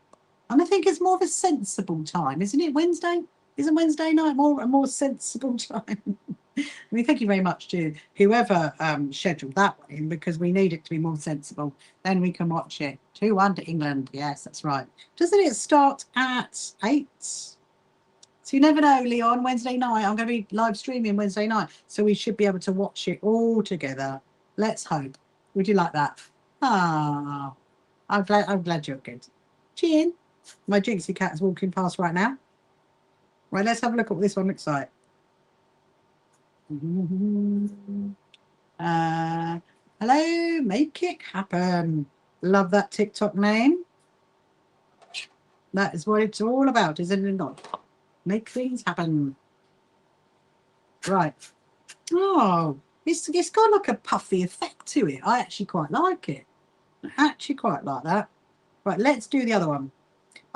And I think it's more of a sensible time, isn't it? Wednesday? Isn't Wednesday night a more sensible time? I mean, thank you very much to whoever scheduled that one in, because we need it to be more sensible. Then we can watch it. 2-1 to England. Yes, that's right. Doesn't it start at 8? So you never know, Leon. Wednesday night, I'm going to be live streaming Wednesday night. So we should be able to watch it all together. Let's hope. Would you like that? Ah, I'm glad you're good. Chin. My Jinxie cat is walking past right now. Right, let's have a look at what this one looks like. Hello, make it happen. Love that TikTok name. That is what it's all about, isn't it not? Make things happen. Right. Oh, it's got like a puffy effect to it. I actually quite like it. I actually quite like that. Right, let's do the other one.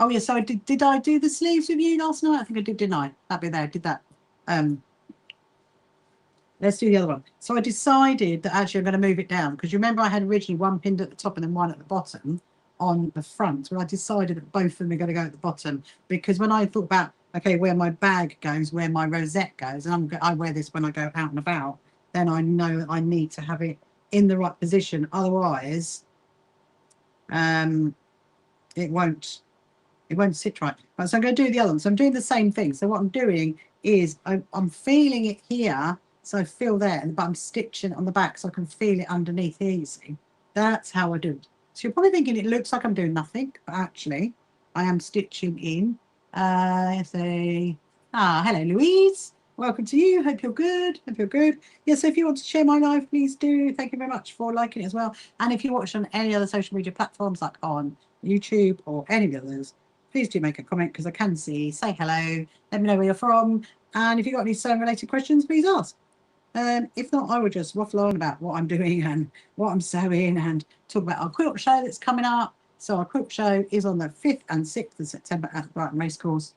Oh yeah, so did I do the sleeves with you last night? I think I did, didn't I? That'd be there. I did that. Let's do the other one. So I decided that actually I'm going to move it down, because you remember I had originally one pinned at the top and then one at the bottom on the front. Well, I decided that both of them are going to go at the bottom, because when I thought about, okay, where my bag goes, where my rosette goes, and I wear this when I go out and about, then I know that I need to have it in the right position. Otherwise, it won't sit right. Right, so I'm going to do the other one. So I'm doing the same thing. So what I'm doing is I'm feeling it here. So I feel there, but I'm stitching on the back so I can feel it underneath here, you see. That's how I do it. So you're probably thinking it looks like I'm doing nothing, but actually I am stitching in. Hello, Louise. Welcome to you. Hope you're good. Hope you're good. Yes, so if you want to share my live, please do. Thank you very much for liking it as well. And if you watch on any other social media platforms, like on YouTube or any of the others, please do make a comment, because I can see. Say hello. Let me know where you're from. And if you've got any sewing related questions, please ask. If not, I would just waffle on about what I'm doing and what I'm sewing, and talk about our quilt show that's coming up. So our quilt show is on the 5th and 6th of September at the Brighton Racecourse.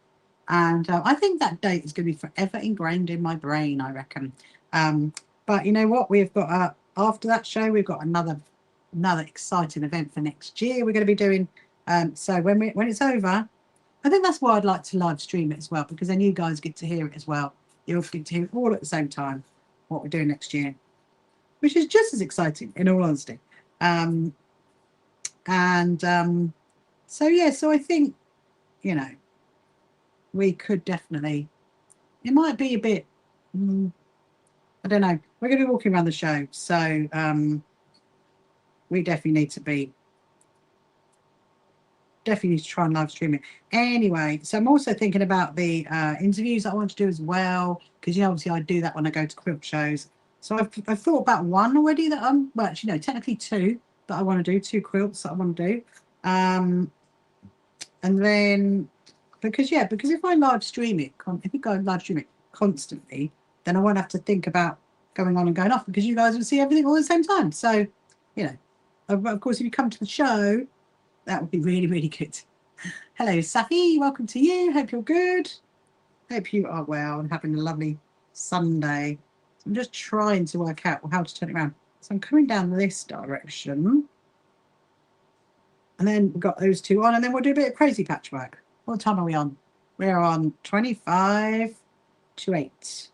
And I think that date is going to be forever ingrained in my brain, I reckon. But you know what? We've got, after that show, we've got another exciting event for next year we're going to be doing. So when it's over, I think that's why I'd like to live stream it as well, because then you guys get to hear it as well. You'll get to hear it all at the same time, what we're doing next year, which is just as exciting, in all honesty. So yeah, so I think, you know, we could definitely, it might be a bit, I don't know, we're going to be walking around the show, so we definitely need to try and live stream it. Anyway, so I'm also thinking about the interviews that I want to do as well, because, you know, obviously I do that when I go to quilt shows. So I've thought about one already that well, actually, no, technically 2 that I want to do, 2 quilts that I want to do. And then, because if I live stream it, if you go live stream it constantly, then I won't have to think about going on and going off, because you guys will see everything all at the same time. So, you know, of course, if you come to the show, that would be really, really good. Hello, Safi. Welcome to you. Hope you're good. Hope you are well and having a lovely Sunday. So I'm just trying to work out how to turn it around. So I'm coming down this direction. And then we've got those two on. And then we'll do a bit of crazy patchwork. What time are we on? We're on 25 to 8.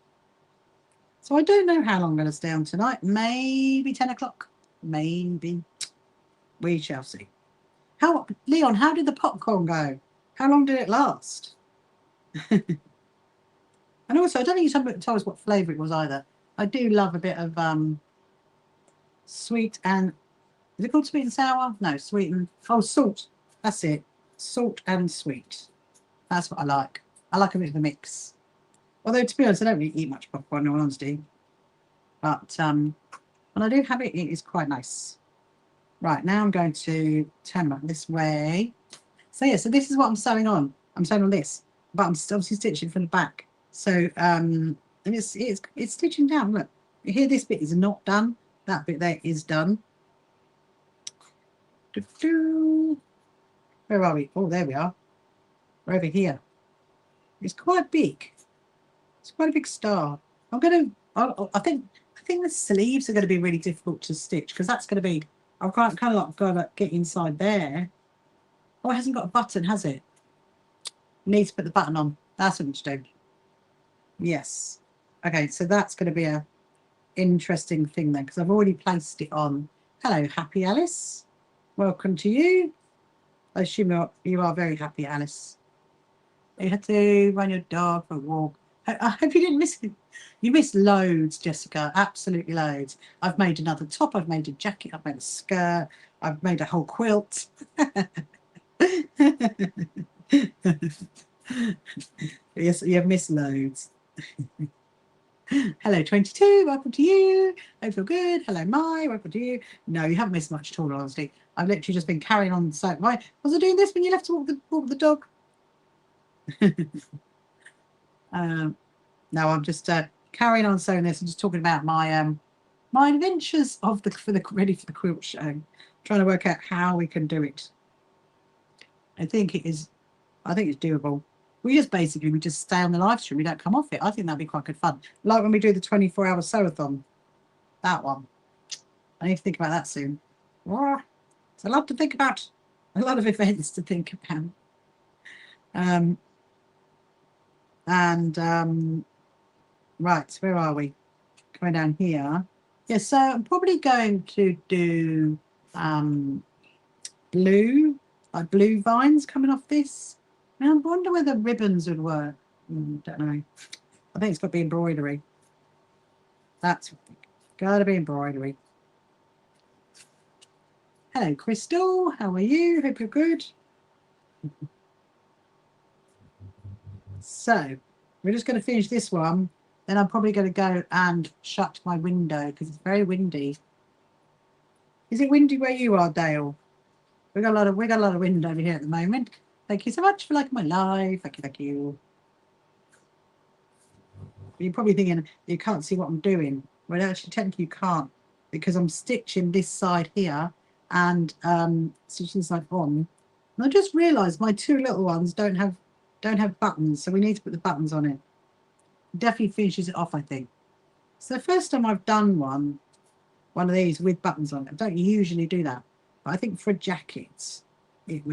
So I don't know how long I'm going to stay on tonight. Maybe 10 o'clock. Maybe. We shall see. Leon, how did the popcorn go? How long did it last? And also, I don't think you told us what flavour it was either. I do love a bit of sweet and... Is it called sweet and sour? No, sweet and... Oh, salt. That's it. Salt and sweet. That's what I like. I like a bit of a mix. Although, to be honest, I don't really eat much popcorn, in all honesty. But when I do have it, it is quite nice. Right, now I'm going to turn back this way. So, yeah, so this is what I'm sewing on. I'm sewing on this. But I'm obviously stitching from the back. So, and it's stitching down. Look, here this bit is not done. That bit there is done. Where are we? Oh, there we are. We're over here. It's quite big. It's quite a big star. I think the sleeves are going to be really difficult to stitch because that's going to be... I've kind of like got to get inside there. Oh, it hasn't got a button, has it? Need to put the button on. That's what to do. Yes. Okay, so that's going to be a interesting thing then because I've already placed it on. Hello, happy Alice. Welcome to you. I assume you are very happy, Alice. You had to run your dog for a walk. I hope you didn't miss it. You missed loads, Jessica. Absolutely loads. I've made another top. I've made a jacket. I've made a skirt. I've made a whole quilt. Yes, you have missed loads. Hello, 22. Welcome to you. Hope you're good. Hello, Mai. Welcome to you. No, you haven't missed much at all, honestly. I've literally just been carrying on. So, why was I doing this when you left to walk the dog? No, I'm just carrying on sewing this and just talking about my my adventures of ready for the quilt show. Trying to work out how we can do it. I think it's doable. We just stay on the live stream. We don't come off it. I think that'd be quite good fun. Like when we do the 24-hour sewathon. That one. I need to think about that soon. It's a lot to think about. A lot of events to think about. Right, where are we? Coming down here. Yeah, so I'm probably going to do blue vines coming off this. I wonder whether ribbons would work. Don't know. I think it's got to be embroidery. That's got to be embroidery. Hello, Crystal. How are you? Hope you're good. So, we're just going to finish this one. Then I'm probably going to go and shut my window because it's very windy. Is it windy where you are, Dale? We got a lot of wind over here at the moment. Thank you so much for liking my live. Thank you. You're probably thinking you can't see what I'm doing. Well, actually, technically you can't because I'm stitching this side here and stitching this side on. And I just realised my two little ones don't have buttons, so we need to put the buttons on it. Definitely finishes it off, I think. So the first time I've done one of these with buttons on it. I don't usually do that, but I think for a jacket it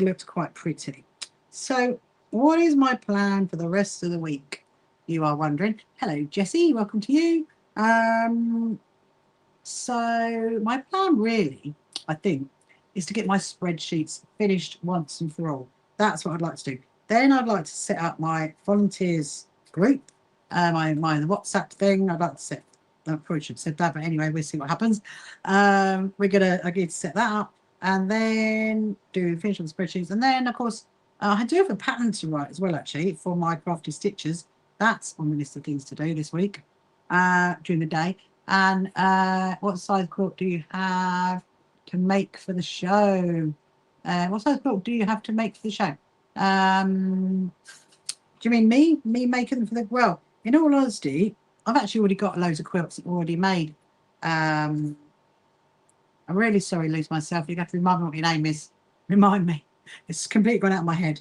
looked quite pretty. So what is my plan for the rest of the week, you are wondering? Hello, Jessie, welcome to you. So my plan really, I think, is to get my spreadsheets finished once and for all. That's what I'd like to do. Then I'd like to set up my volunteers group, my WhatsApp thing. I'd like to set. I probably should have said that, but anyway, we'll see what happens. I need to set that up and then finish on the spreadsheets. And then, of course, I do have a pattern to write as well, actually, for my crafty stitches. That's on the list of things to do this week during the day. And what size quilt do you have to make for the show? What size quilt do you have to make for the show? Do you mean me? Me making them for the... Well, in all honesty, I've actually already got loads of quilts already made. I'm really sorry, lose myself. You have to remind me what your name is. Remind me. It's completely gone out of my head.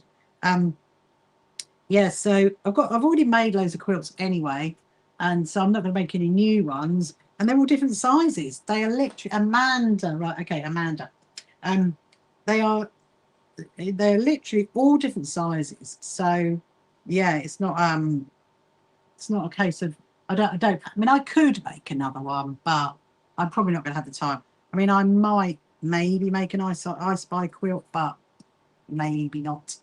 Yeah, so I've already made loads of quilts anyway, and so I'm not going to make any new ones. And they're all different sizes. They are literally Amanda, right? Okay, Amanda. They are they're literally all different sizes. So yeah, it's not a case of I mean I could make another one, but I'm probably not going to have the time. I mean I might maybe make an I Spy quilt, but maybe not.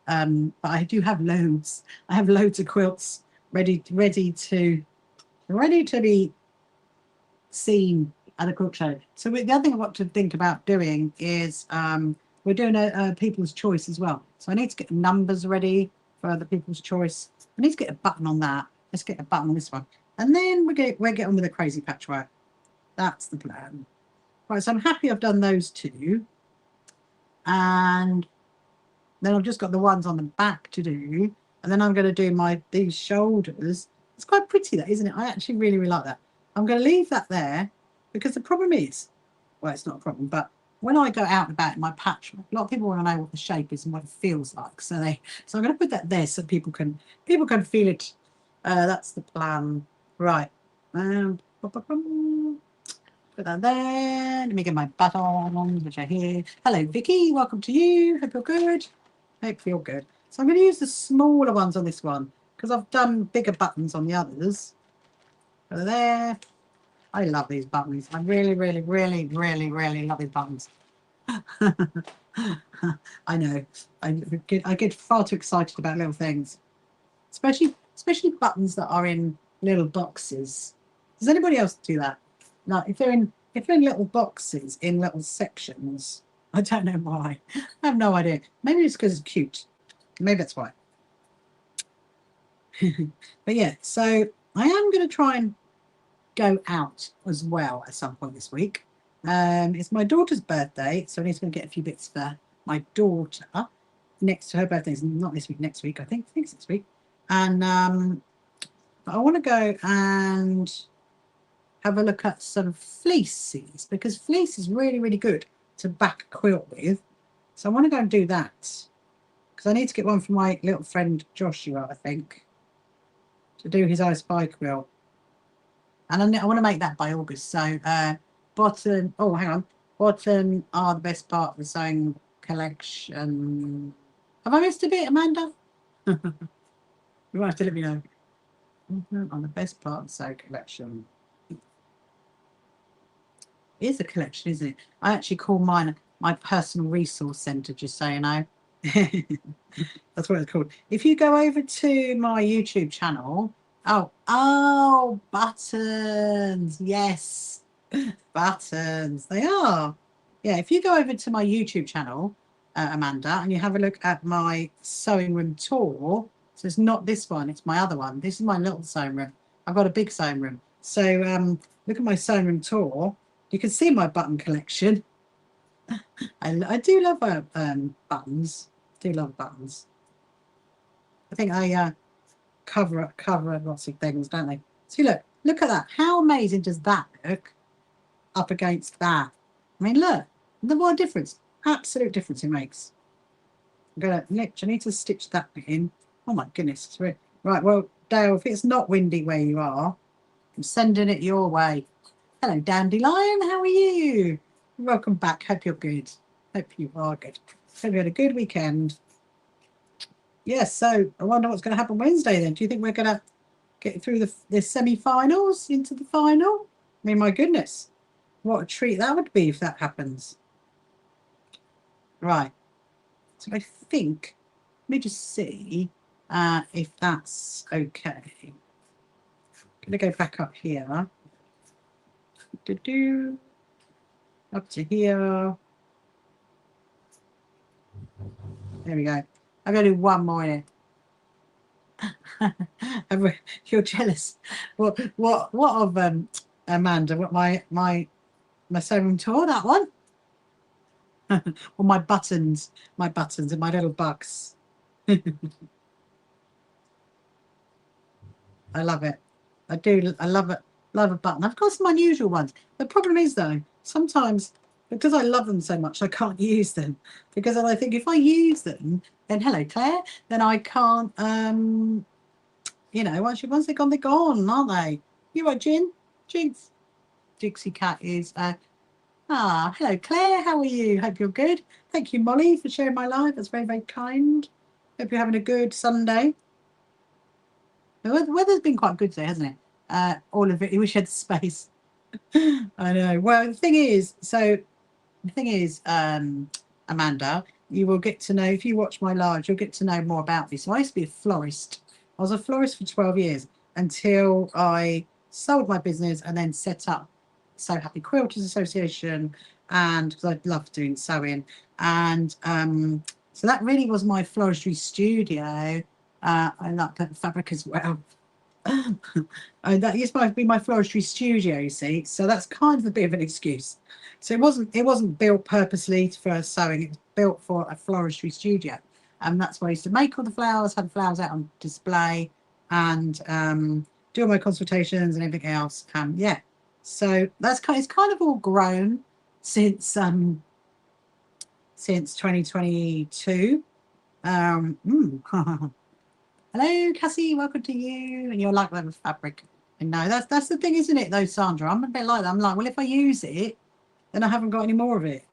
But I do have loads. I have loads of quilts ready to be seen at a quilt show. So the other thing I've got to think about doing is we're doing a people's choice as well. So I need to get the numbers ready for the people's choice. I need to get a button on that. Let's get a button on this one, and then we'll get on with the crazy patchwork. That's the plan. Right, so I'm happy I've done those two, and then I've just got the ones on the back to do, and then I'm going to do these shoulders. It's quite pretty, that, isn't it? I actually really, really like that. I'm going to leave that there because the problem is, well, it's not a problem, but when I go out and about in my patchwork, a lot of people want to know what the shape is and what it feels like. So I'm going to put that there so people can feel it. That's the plan. Right. Put that there. Let me get my buttons, which are here. Hello, Vicky. Welcome to you. Hope you're good. Hope you're good. So I'm going to use the smaller ones on this one because I've done bigger buttons on the others. So there. I love these buttons. I really, really, really, really, really love these buttons. I know. I get far too excited about little things, especially buttons that are in little boxes. Does anybody else do that? No, if they're in little boxes in little sections, I don't know why. I have no idea. Maybe it's because it's cute. Maybe that's why. But yeah, so I am going to try and go out as well at some point this week. It's my daughter's birthday, so I need to go get a few bits for my daughter next to her birthday. It's not this week, next week, I think it's this week. And I want to go and have a look at some fleeces because fleece is really, really good to back a quilt with. So I want to go and do that because I need to get one for my little friend Joshua, I think, to do his I Spy quilt. And I want to make that by August. So bottom are the best part of the sewing collection. Have I missed a bit, Amanda? You might have to let me know. On the best part of the sewing collection. It is a collection, isn't it? I actually call mine my personal resource centre, just so you know. That's what it's called. If you go over to my YouTube channel, oh, buttons, yes, buttons, they are. Yeah, if you go over to my YouTube channel, Amanda, and you have a look at my sewing room tour, so it's not this one, it's my other one. This is my little sewing room. I've got a big sewing room. So look at my sewing room tour. You can see my button collection. I do love buttons. I do love buttons. I think they cover lots of things, don't they? See, look at that. How amazing does that look up against that? I mean, look, what a difference. Absolute difference it makes. I need to stitch that bit in. Oh my goodness. It's really... Right, well, Dale, if it's not windy where you are, I'm sending it your way. Hello, Dandelion. How are you? Welcome back. Hope you're good. Hope you are good. Hope you had a good weekend. Yes, so I wonder what's going to happen Wednesday then. Do you think we're going to get through the semi-finals into the final? I mean, my goodness, what a treat that would be if that happens. Right. So I think, let me just see if that's okay. I'm going to go back up here. Up to here. There we go. I'm going to do one more in it. You're jealous. What of Amanda? What my sewing room tour? That one? Or my buttons and my little bugs. I love it. I do. I love it. Love a button. I've got some unusual ones. The problem is though, sometimes because I love them so much, I can't use them. Because I think if I use them, then hello, Claire, then I can't, you know, once they're gone, they're gone, aren't they? You right, Jin? Jinx. Dixie Cat is, hello, Claire. How are you? Hope you're good. Thank you, Molly, for sharing my live. That's very, very kind. Hope you're having a good Sunday. The weather's been quite good today, hasn't it? All of it. I wish you had space. I know. Well, the thing is, Amanda, you will get to know, if you watch my live, you'll get to know more about me. So I used to be a florist. I was a florist for 12 years until I sold my business and then set up So Happy Quilters Association, and because I love doing sewing. And so that really was my floristry studio. I like that fabric as well. That used to be my floristry studio, you see, so that's kind of a bit of an excuse. So it wasn't built purposely for sewing, it was built for a floristry studio, and that's where I used to make all the flowers, had flowers out on display, and do all my consultations and everything else. Yeah, so it's kind of all grown since 2022. Hello, Cassie. Welcome to you. And you're like that with fabric. And no, that's the thing, isn't it, though, Sandra? I'm a bit like that. I'm like, well, if I use it, then I haven't got any more of it.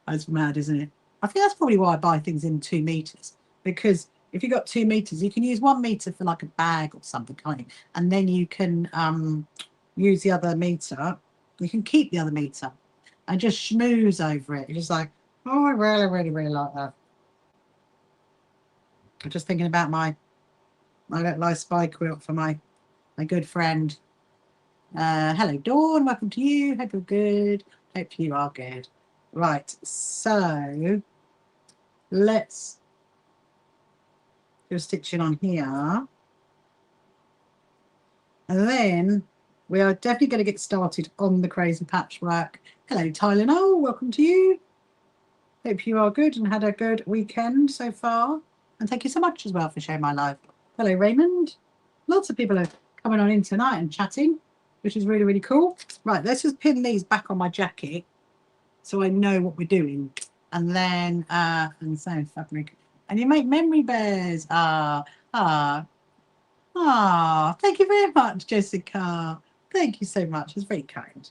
That's mad, isn't it? I think that's probably why I buy things in 2 meters. Because if you've got 2 meters, you can use 1 meter for like a bag or something, can't you? And then you can use the other meter. You can keep the other meter and just schmooze over it. You're just like, oh, I really, really, really like that. I'm just thinking about my little spy quilt for my good friend. Hello, Dawn. Welcome to you. Hope you're good. Hope you are good. Right. So let's do a stitching on here. And then we are definitely going to get started on the crazy patchwork. Hello, Tylenol. Welcome to you. Hope you are good and had a good weekend so far. And thank you so much as well for sharing my live. Hello, Raymond. Lots of people are coming on in tonight and chatting, which is really, really cool. Right, let's just pin these back on my jacket so I know what we're doing. And then, and so fabric. And you make memory bears. Thank you very much, Jessica. Thank you so much. It's very kind.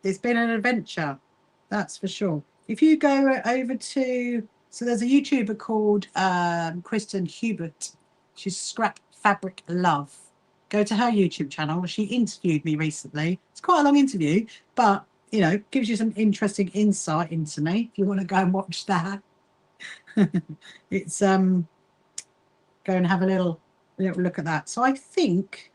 It's been an adventure, that's for sure. If you go over to, so there's a YouTuber called Kristen Hubert. She's Scrap Fabric Love. Go to her YouTube channel. She interviewed me recently. It's quite a long interview, but you know, gives you some interesting insight into me. If you want to go and watch that, it's go and have a little look at that. So I think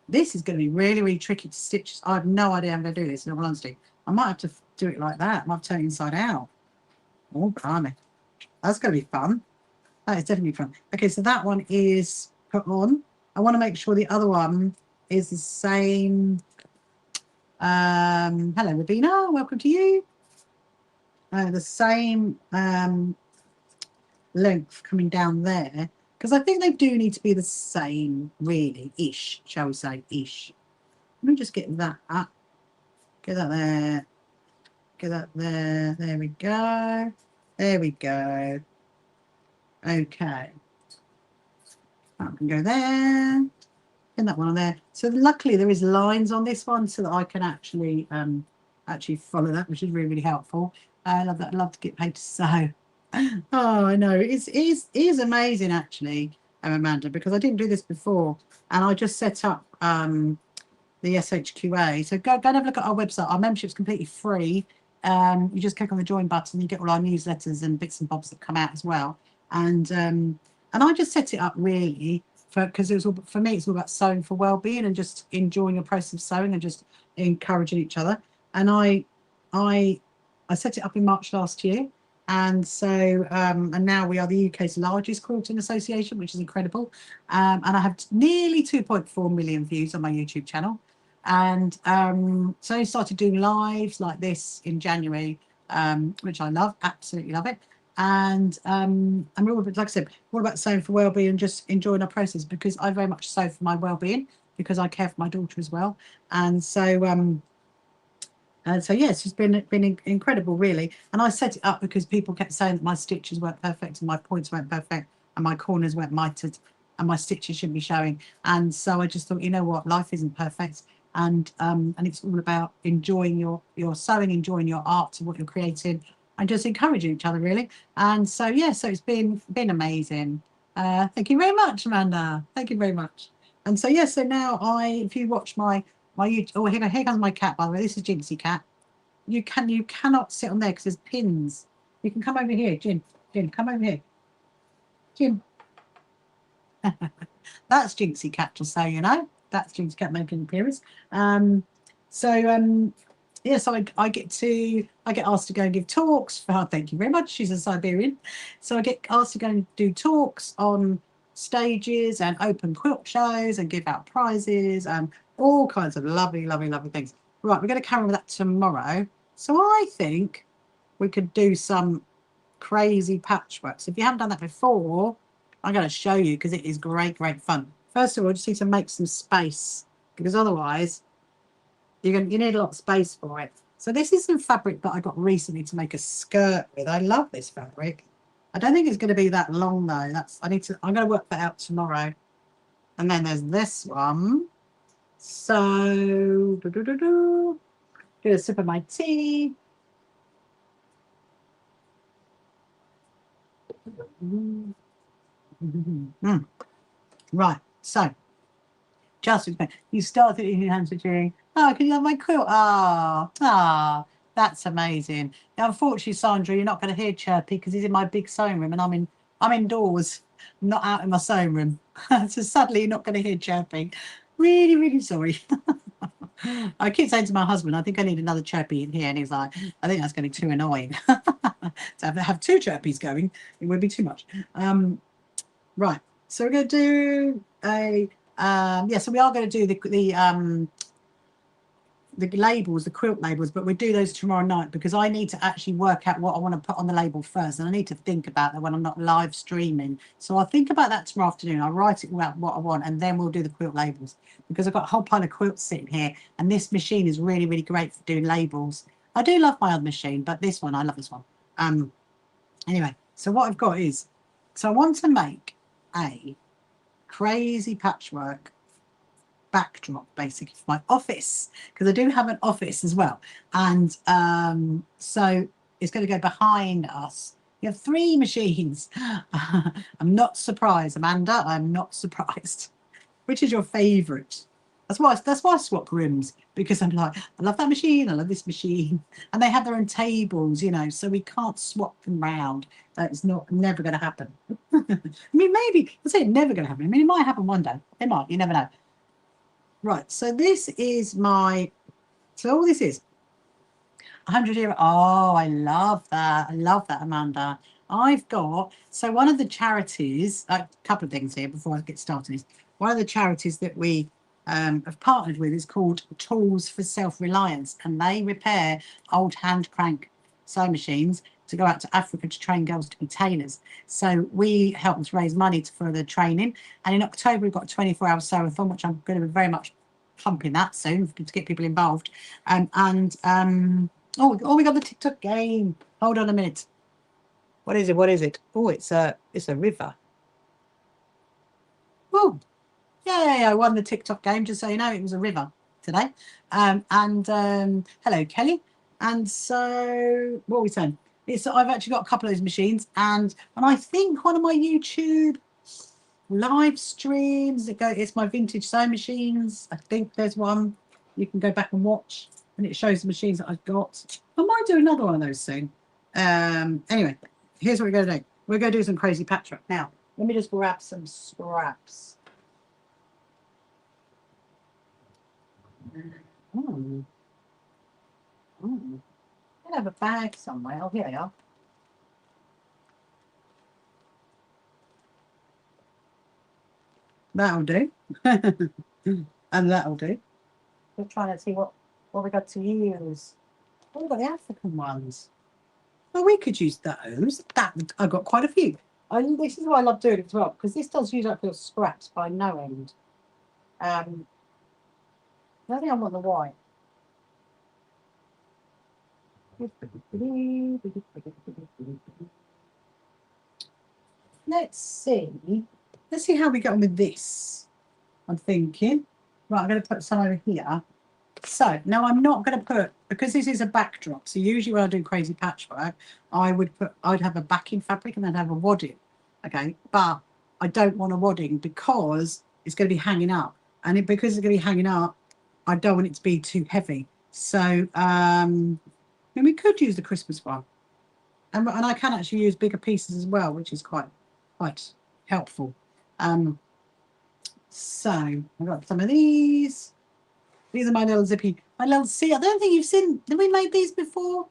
this is going to be really, really tricky to stitch. I have no idea how I'm going to do this, in all honesty. I might have to do it like that. I might have to turn it inside out. Oh, blimey. That's going to be fun. That is definitely fun. Okay, so that one is put on. I want to make sure the other one is the same. Hello, Rabina. Welcome to you. The same length coming down there. Because I think they do need to be the same, really, ish, shall we say, ish. Let me just get that up. Get that there. Get that there. There we go. There we go. Okay. That can go there. And that one on there. So luckily there is lines on this one so that I can actually follow that, which is really, really helpful. I love that. I love to get paid to sew. Oh, I know. It is amazing, actually, Amanda, because I didn't do this before. And I just set up the SHQA. So go and have a look at our website. Our membership's completely free. You just click on the join button. You get all our newsletters and bits and bobs that come out as well. And I just set it up really because it was all, for me, it's all about sewing for well-being and just enjoying the process of sewing and just encouraging each other. And I set it up in March last year. And so, and now we are the UK's largest quilting association, which is incredible. And I have nearly 2.4 million views on my YouTube channel. And so I started doing lives like this in January, which I love, absolutely love it. And we're all, like I said, all about sewing for well-being and just enjoying our process because I very much sew for my well-being. because I care for my daughter as well. And so yes, it's been incredible, really. And I set it up because people kept saying that my stitches weren't perfect and my points weren't perfect and my corners weren't mitered and my stitches shouldn't be showing. And so I just thought, you know what, life isn't perfect, and it's all about enjoying your sewing, enjoying your art and what you're creating, and just encouraging each other, really. And so yeah, so it's been amazing. Thank you very much, Amanda. Thank you very much. And so yeah, so now if you watch my YouTube, oh, here comes my cat, by the way. This is Jinxie Cat. You cannot sit on there because there's pins. You can come over here, Jim. Jim, come over here. Jim. That's Jinxie Cat, just so you know. That's Jinxie Cat making an appearance. Yeah, so I get asked to go and give talks. Thank you very much. She's a Siberian. So I get asked to go and do talks on stages and open quilt shows and give out prizes and all kinds of lovely, lovely, lovely things. Right, we're going to carry on with that tomorrow. So I think we could do some crazy patchwork. So if you haven't done that before, I'm going to show you because it is great, great fun. First of all, you just need to make some space, because otherwise you need a lot of space for it. So this is some fabric that I got recently to make a skirt with. I love this fabric. I don't think it's going to be that long though. I'm going to work that out tomorrow. And then there's this one. So do a sip of my tea. Right, so just you started in your hands with doing. Oh, can you have my quilt? That's amazing. Now, unfortunately, Sandra, you're not going to hear Chirpy because he's in my big sewing room, and I'm indoors, not out in my sewing room. So sadly, you're not going to hear Chirpy. Really, really sorry. I keep saying to my husband, I think I need another Chirpy in here, and he's like, I think that's going to be too annoying. To have two Chirpies going, it would be too much. Right, so we're going to do a so we are going to do the labels, the quilt labels, but we do those tomorrow night because I need to actually work out what I want to put on the label first, and I need to think about that when I'm not live streaming. So I'll think about that tomorrow afternoon. I'll write it about what I want, and then we'll do the quilt labels, because I've got a whole pile of quilts sitting here, and this machine is really, really great for doing labels. I do love my other machine, but this one, I love this one. Anyway, so what I've got is, so I want to make a crazy patchwork backdrop basically for my office, because I do have an office as well, and so it's going to go behind us. You have 3 machines. I'm not surprised, Amanda. I'm not surprised. Which is your favorite? That's why I swap rooms, because I'm like, I love that machine, I love this machine, and they have their own tables, so we can't swap them round. It's never going to happen. I mean, maybe I say never going to happen. I mean, it might happen one day. It might. You never know. Right. So this is so all this is 100 euro. Oh, I love that. I love that, Amanda. I've got, so one of the charities, a couple of things here before I get started, is one of the charities that we have partnered with is called Tools for Self-Reliance, and they repair old hand crank sewing machines to go out to Africa to train girls to be tailors. So we help them to raise money for the training, and in October we've got a 24-hour sewathon, which I'm going to be very much pumping that soon to get people involved. Oh, we got the TikTok game. Hold on a minute. What is it? What is it? Oh, it's a river. Oh, yeah, I won the TikTok game, just so you know. It was a river today. Hello, Kelly. And so, what are we saying? I've actually got a couple of those machines, and I think one of my YouTube live streams, it's my vintage sewing machines. I think there's one you can go back and watch, and it shows the machines that I've got. I might do another one of those soon. Anyway, here's what we're going to do. We're going to do some crazy patchwork. Now, let me just grab some scraps. I have a bag somewhere. Oh, here they are. That'll do. And that'll do. We're trying to see what we got to use. Oh, we've got the African ones. Well, we could use those. I've got quite a few. This is why I love doing it as well, because this does use up little scraps by no end. I think I want the white. Let's see. Let's see how we get on with this. I'm thinking. Right, I'm going to put some over here. So now I'm not going to put, because this is a backdrop. So usually when I do crazy patchwork, I'd have a backing fabric and then have a wadding. Okay, but I don't want a wadding because it's going to be hanging up, and because it's going to be hanging up, I don't want it to be too heavy. So then we could use the Christmas one, and I can actually use bigger pieces as well, which is quite helpful. So I've got some of these. These are my little zippy, my little see. I don't think you've seen. Did we make these before?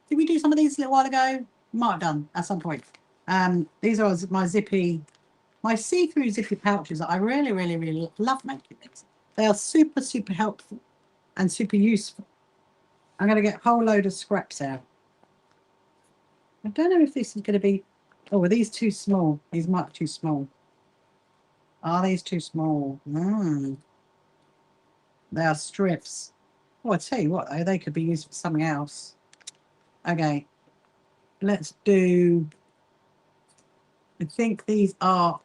Did we do some of these a little while ago? Might have done at some point. These are my zippy, my see-through zippy pouches that I really, really, really love making these. They are super, super helpful and super useful. I'm going to get a whole load of scraps out. I don't know if this is going to be. Oh, are these too small? These might be too small. Are these too small? They are strips. Oh, I tell you what, though, they could be used for something else. Okay, let's do. I think these are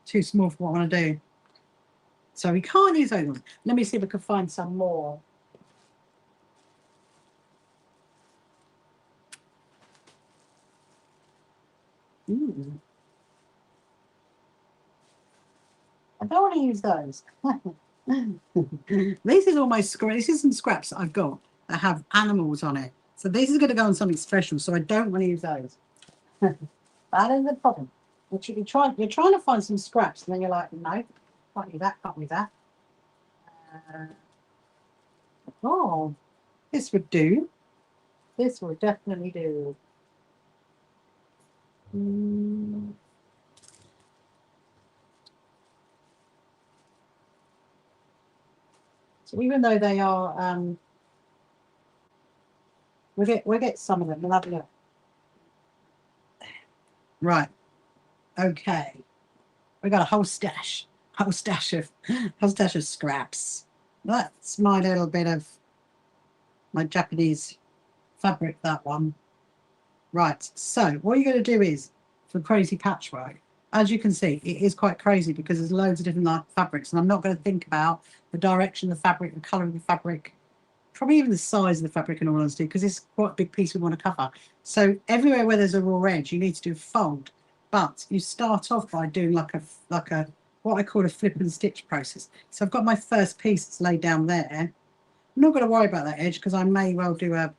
too small for what I want to do. So we can't use those ones. Let me see if we can find some more. Ooh. I don't want to use those. This is almost this is some scraps that I've got that have animals on it. So this is going to go on something special. So I don't want to use those. That is the problem. You're trying to find some scraps, and then you're like, no, can't do that, can't do that. Oh, this would do. This will definitely do. So even though they are, we'll get some of them. We'll have a look. Right. Okay. We got a whole stash of scraps. That's my little bit of my Japanese fabric. That one. Right. So what you're going to do is for crazy patchwork. As you can see, it is quite crazy because there's loads of different fabrics, and I'm not going to think about the direction of the fabric, the colour of the fabric, probably even the size of the fabric in all honesty, because it's quite a big piece we want to cover. So everywhere where there's a raw edge, you need to do a fold, but you start off by doing like a what I call a flip and stitch process. So I've got my first piece that's laid down there. I'm not going to worry about that edge because I may well do a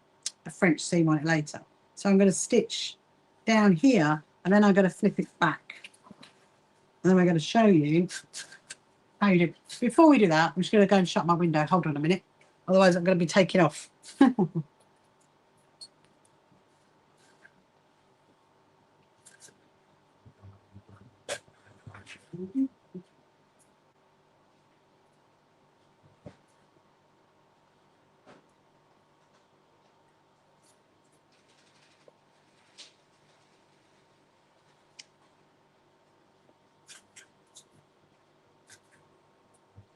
French seam on it later. So I'm going to stitch down here, and then I'm going to flip it back. And then we're going to show you how you do. Before we do that, I'm just going to go and shut my window. Hold on a minute. Otherwise, I'm going to be taking off.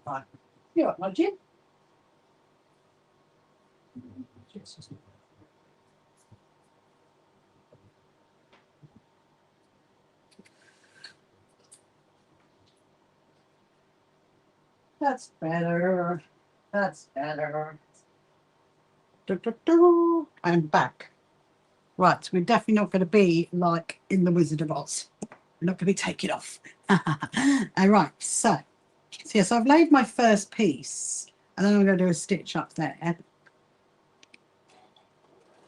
Right. You up, my Jim? That's better. That's better. I'm back. Right, we're definitely not going to be like in the Wizard of Oz. We're not going to be taking off. All right, so yes, I've laid my first piece, and then I'm going to do a stitch up there.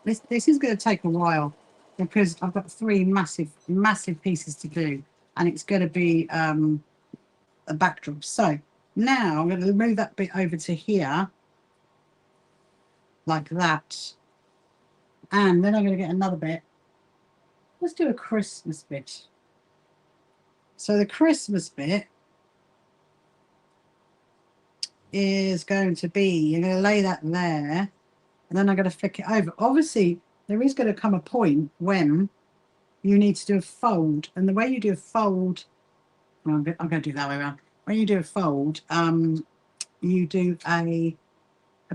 This is going to take a while because I've got 3 massive pieces to do, and it's going to be a backdrop. So now I'm going to move that bit over to here, like that, and then I'm going to get another bit. Let's do a Christmas bit. So the Christmas bit is going to be, you're going to lay that there, and then I'm going to flick it over. Obviously, there is going to come a point when you need to do a fold, and the way you do a fold, well, I'm going to do that way around. When you do a fold, you do a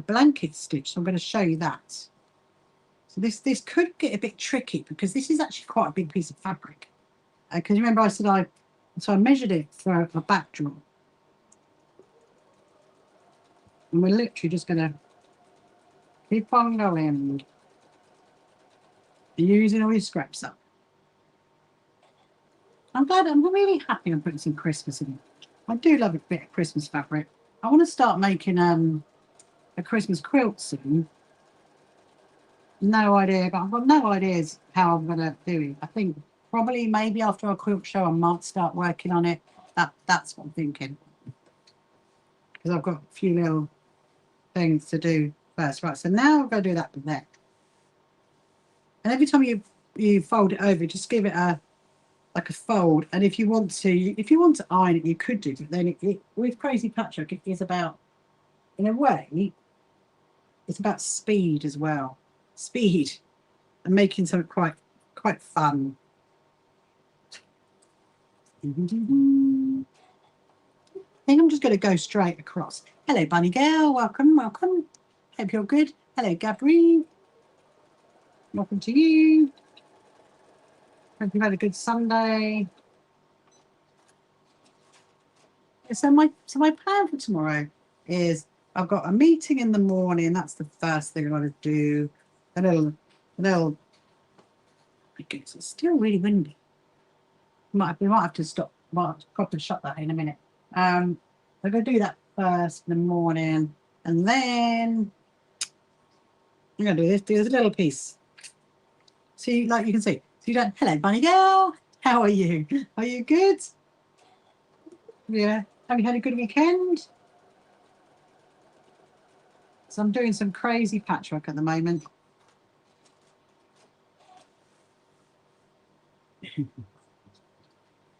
blanket stitch. So I'm going to show you that. So this could get a bit tricky because this is actually quite a big piece of fabric. Because remember I said I measured it for a back drawer. And we're literally just going to keep on going. Using all your scraps up. I'm really happy I'm putting some Christmas in. I do love a bit of Christmas fabric. I want to start making a Christmas quilt soon. No idea, but I've got no ideas how I'm going to do it. I think probably maybe after our quilt show I might start working on it. That's what I'm thinking. Because I've got a few little things to do first. Right, so now I'm going to do that with that. And every time you fold it over, just give it like a fold. And if you want to iron it, you could do. But then with Crazy Patchwork, it is about, in a way, it's about speed as well. Speed and making something quite fun. I think I'm just going to go straight across. Hello, Bunny Girl. Welcome. Hope you're good. Hello, Gabri. Welcome to you. Hope you've had a good Sunday. So my plan for tomorrow is I've got a meeting in the morning. That's the first thing I want to do. A little. It's still really windy. We might have to stop. Might have to shut that in a minute. I'm going to do that first in the morning, and then I'm going to do this. Do this little piece. See, like you can see. So you don't. Hello, Bunny Girl. How are you? Are you good? Yeah. Have you had a good weekend? So I'm doing some crazy patchwork at the moment.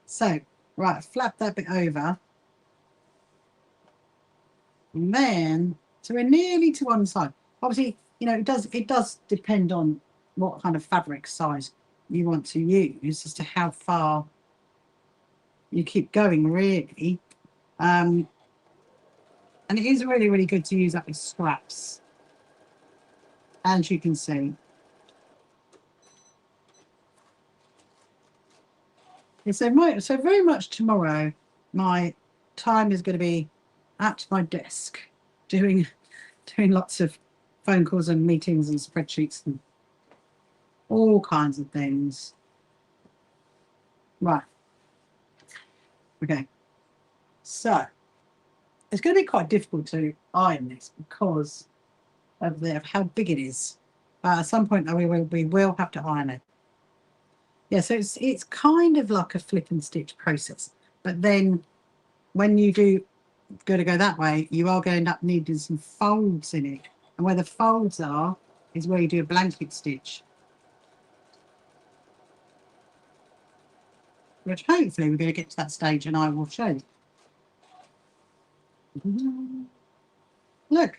So, right, flap that bit over. And then, so we're nearly to one side. Obviously, you know, it does depend on what kind of fabric size you want to use as to how far you keep going, really. And it is really, really good to use that with scraps, as you can see. So very much tomorrow, my time is going to be at my desk doing lots of phone calls and meetings and spreadsheets and all kinds of things. Right. Okay. So it's going to be quite difficult to iron this because of how big it is. At some point, we will have to iron it. Yeah, so it's kind of like a flip and stitch process. But then when you do go that way, you are going to end up needing some folds in it. And where the folds are is where you do a blanket stitch. Which hopefully we're going to get to that stage and I will show you. Look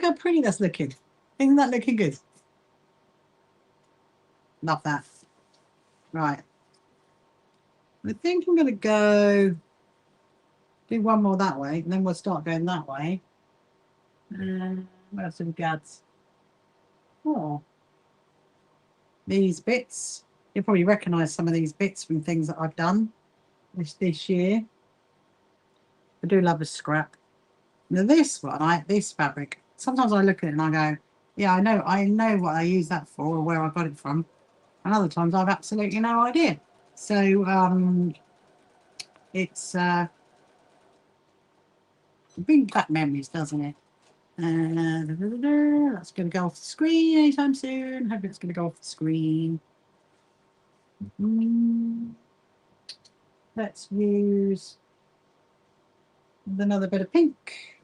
how pretty that's looking. Isn't that looking good? Love that. Right. I think I'm going to go do one more that way, and then we'll start going that way. What else have we got? Oh, these bits. You'll probably recognise some of these bits from things that I've done this year. I do love a scrap. Now this one, this fabric, sometimes I look at it and I go, yeah, I know what I use that for or where I got it from. And other times I've absolutely no idea. So it's brings back memories, doesn't it? That's going to go off the screen anytime soon. Hope it's going to go off the screen. Let's use another bit of pink.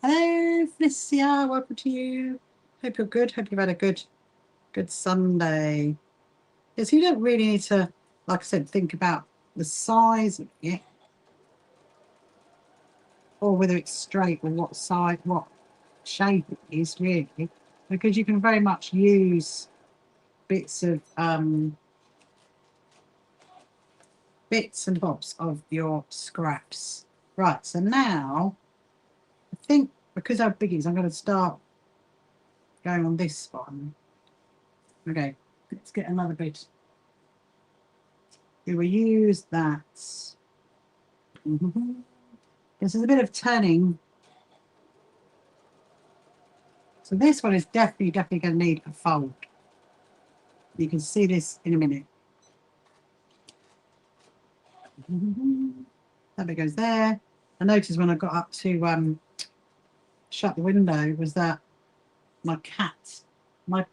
Hello, Felicia. Welcome to you. Hope you're good. Hope you've had a good Sunday. Yes, you don't really need to, like I said, think about the size of it, or whether it's straight or what side, what shape it is, really, because you can very much use bits and bobs of your scraps. Right, so now I think because our biggies, I'm going to start going on this one. Okay, let's get another bit. We will use that. This is a bit of turning. So this one is definitely going to need a fold. You can see this in a minute. That bit goes there. I noticed when I got up to shut the window was that my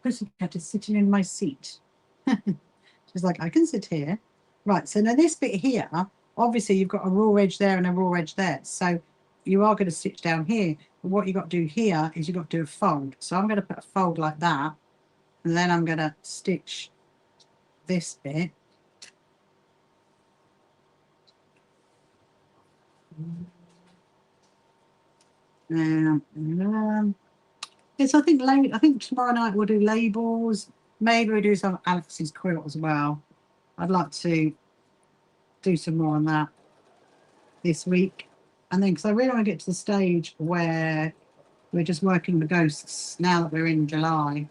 pussycat is sitting in my seat. She's like, I can sit here. Right, so now this bit here, obviously you've got a raw edge there and a raw edge there. So you are going to stitch down here. But what you've got to do here is you've got to do a fold. So I'm going to put a fold like that. And then I'm going to stitch this bit. Yes, I think tomorrow night we'll do labels. Maybe we'll do some Alex's quilt as well. I'd like to do some more on that this week. And then, because I really want to get to the stage where we're just working the ghosts now that we're in July.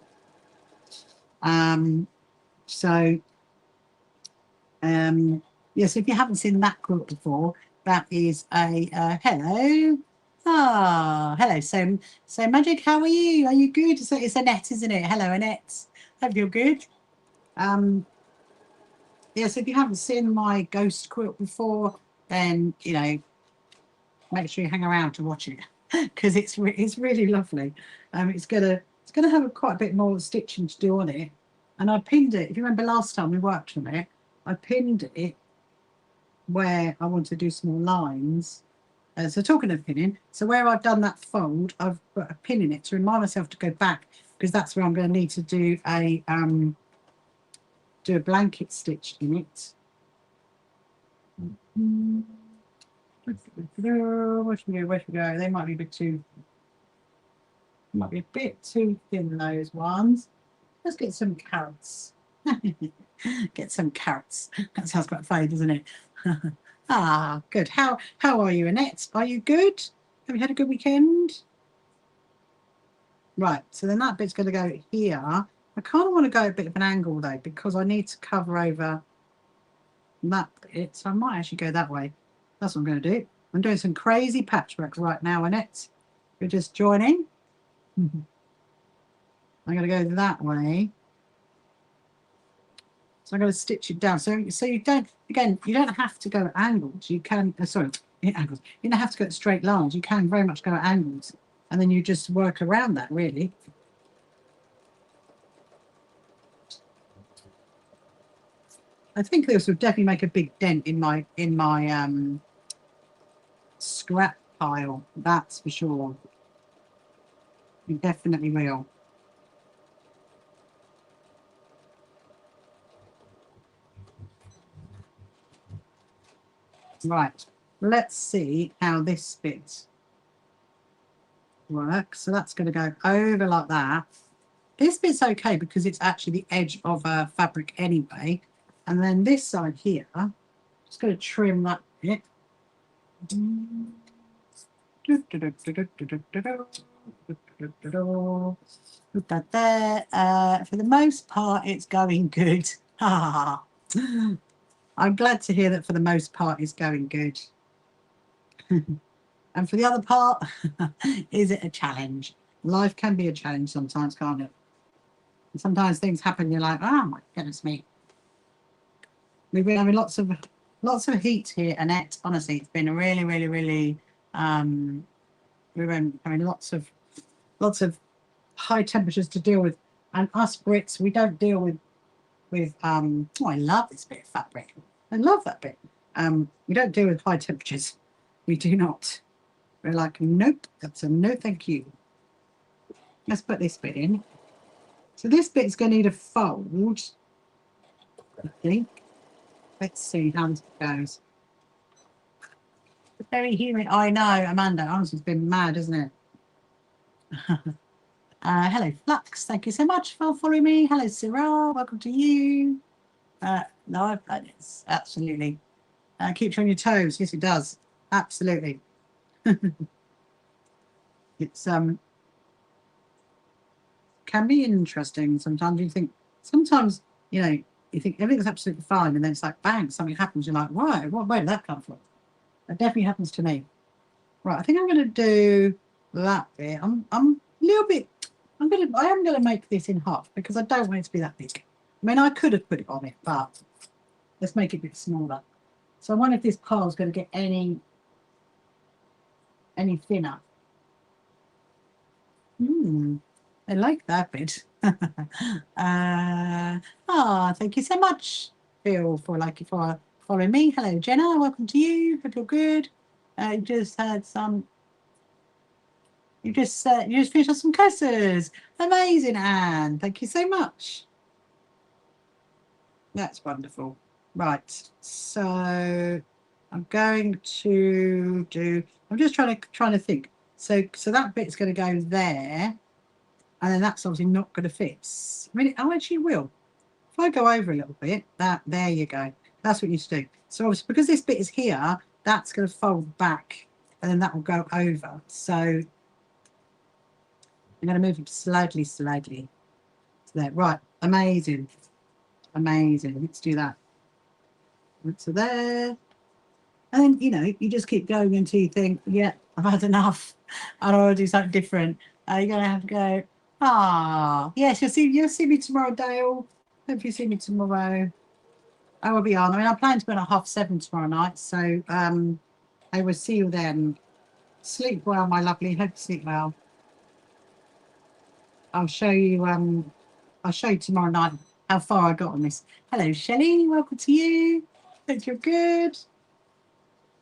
Yes, if you haven't seen that quilt before, that is a hello. Ah, hello, so Magic, how are you? Are you good? It's Annette, isn't it? Hello, Annette. Hope you're good. Yes, if you haven't seen my ghost quilt before, then you know, make sure you hang around to watch it because it's really lovely. It's gonna have quite a bit more stitching to do on it, and I pinned it. If you remember last time we worked on it, I pinned it where I want to do some more lines. So talking of pinning, so where I've done that fold, I've put a pin in it to remind myself to go back because that's where I'm going to need to do a blanket stitch in it. Where should we go? They might be a bit too thin, those ones. Let's get some carrots. Get some carrots. That sounds quite funny, doesn't it? Ah, good. How are you, Annette? Are you good? Have you had a good weekend? Right, so then that bit's going to go here. I kind of want to go a bit of an angle though because I need to cover over that bit. So I might actually go that way. That's what I'm going to do. I'm doing some crazy patchwork right now, Annette. You're just joining. I'm going to go that way. So I'm going to stitch it down. So you don't have to go at angles. You can angles. You don't have to go at straight lines. You can very much go at angles, and then you just work around that really. I think this will definitely make a big dent in my scrap pile. That's for sure. You definitely will. Right, let's see how this bit works. So that's going to go over like that. This bit's okay because it's actually the edge of a fabric anyway. And then this side here, just going to trim that bit. Put that there. For the most part, it's going good. I'm glad to hear that for the most part it's going good. And for the other part, is it a challenge? Life can be a challenge sometimes, can't it? And sometimes things happen, you're like, oh my goodness me. We've been having lots of heat here, Annette. Honestly, it's been really, really, really we've been having lots of high temperatures to deal with. And us Brits, we don't deal with oh, I love this bit of fabric. I love that bit. We don't deal with high temperatures. We do not. We're like, nope, that's a no thank you. Let's put this bit in. So this bit's going to need a fold, I think. Let's see how this goes. It's very humid. I know, Amanda. Honestly, it's been mad, isn't it? Hello, Flux. Thank you so much for following me. Hello, Cyril. Welcome to you. No, it's absolutely. Keeps you on your toes. Yes, it does. Absolutely. It's can be interesting. Sometimes you think, sometimes, you know, you think everything's absolutely fine, and then it's like, bang, something happens. You're like, why? Where did that come from? That definitely happens to me. Right, I think I'm going to do that bit. I'm a little bit, I am going to make this in half because I don't want it to be that big. I mean, I could have put it on it, but let's make it a bit smaller. So I wonder if this pile's going to get any thinner. I like that bit. Thank you so much, Phil, for following me. Hello, Jenna. Welcome to you. Hope you're good. You just had some. You just finished off some coasters. Amazing, Anne. Thank you so much. That's wonderful. Right. So I'm going to do. I'm just trying to think. So that bit's going to go there. And then that's obviously not going to fit. I mean, I actually will. If I go over a little bit, there you go. That's what you should do. So obviously, because this bit is here, that's going to fold back, and then that will go over. So I'm going to move it slightly to there. Right, amazing. Let's do that. So there. And then, you just keep going until you think, yeah, I've had enough. I want to do something different. You're going to have to go, yes, you'll see me tomorrow, Dale. Hope you see me tomorrow. I will be on. I mean, I plan to be on at 7:30 tomorrow night, so I will see you then. Sleep well, my lovely. Hope you sleep well. I'll show you tomorrow night how far I got on this. Hello, Shelley. Welcome to you. Hope you're good.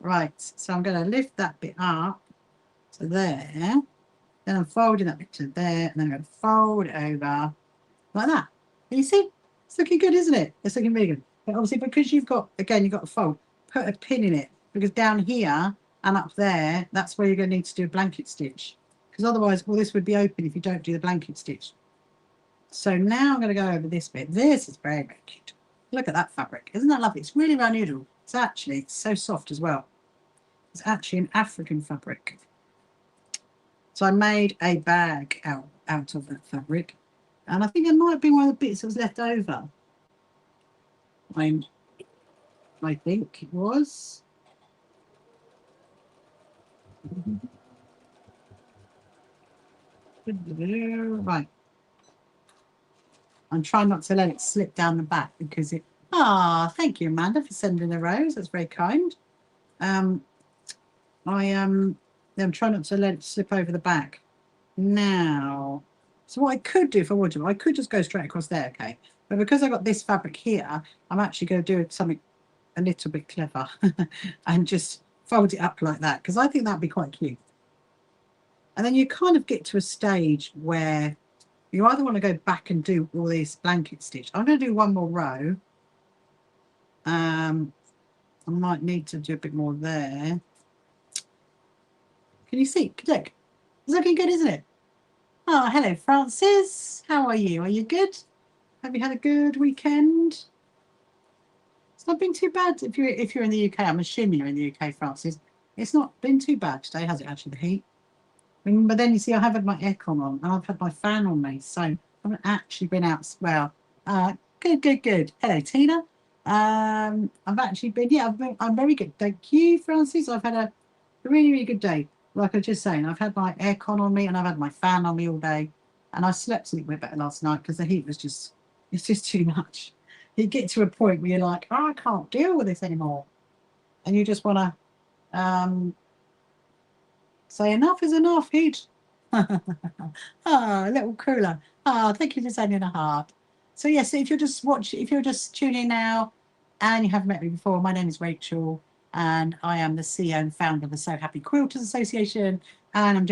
Right, so I'm going to lift that bit up to there. Then I'm folding that bit to there, and then I'm going to fold it over like that. Can you see? It's looking good, isn't it? It's looking really good. But obviously, because you've got to fold, put a pin in it, because down here and up there, that's where you're going to need to do a blanket stitch. Because otherwise, well, this would be open if you don't do the blanket stitch. So now I'm going to go over this bit. This is very, very cute. Look at that fabric. Isn't that lovely? It's really unusual. It's so soft as well. It's actually an African fabric. So I made a bag out of that fabric. And I think it might have been one of the bits that was left over. I think it was. Right. I'm trying not to let it slip down the back because it. Thank you, Amanda, for sending a rose. That's very kind. I'm trying not to let it slip over the back. Now, so what I could do if I wanted to, I could just go straight across there, okay? But because I got this fabric here, I'm actually going to do something a little bit clever and just fold it up like that, because I think that'd be quite cute. And then you kind of get to a stage where you either want to go back and do all this blanket stitch. I'm going to do one more row. I might need to do a bit more there. Can you see? Look, it's looking good, isn't it? Oh, hello, Francis. How are you? Are you good? Have you had a good weekend? It's not been too bad if you're in the UK. I'm assuming you're in the UK, Francis. It's not been too bad today, has it? Actually, the heat. I mean, but then you see, I have had my aircon on and I've had my fan on me, so I haven't actually been out. Well, good. Hello, Tina. I've actually been. Yeah, I'm very good. Thank you, Francis. I've had a really, really good day. Like I was just saying, I've had my aircon on me and I've had my fan on me all day, and I slept a little bit better last night because the heat was it's just too much. You get to a point where you're like, I can't deal with this anymore, and you just want to say enough is enough, heat. A little cooler. Thank you for sending a heart. So yes, if you're just tuning in now and you haven't met me before, my name is Rachel and I am the CEO and founder of the So Happy Quilters Association. And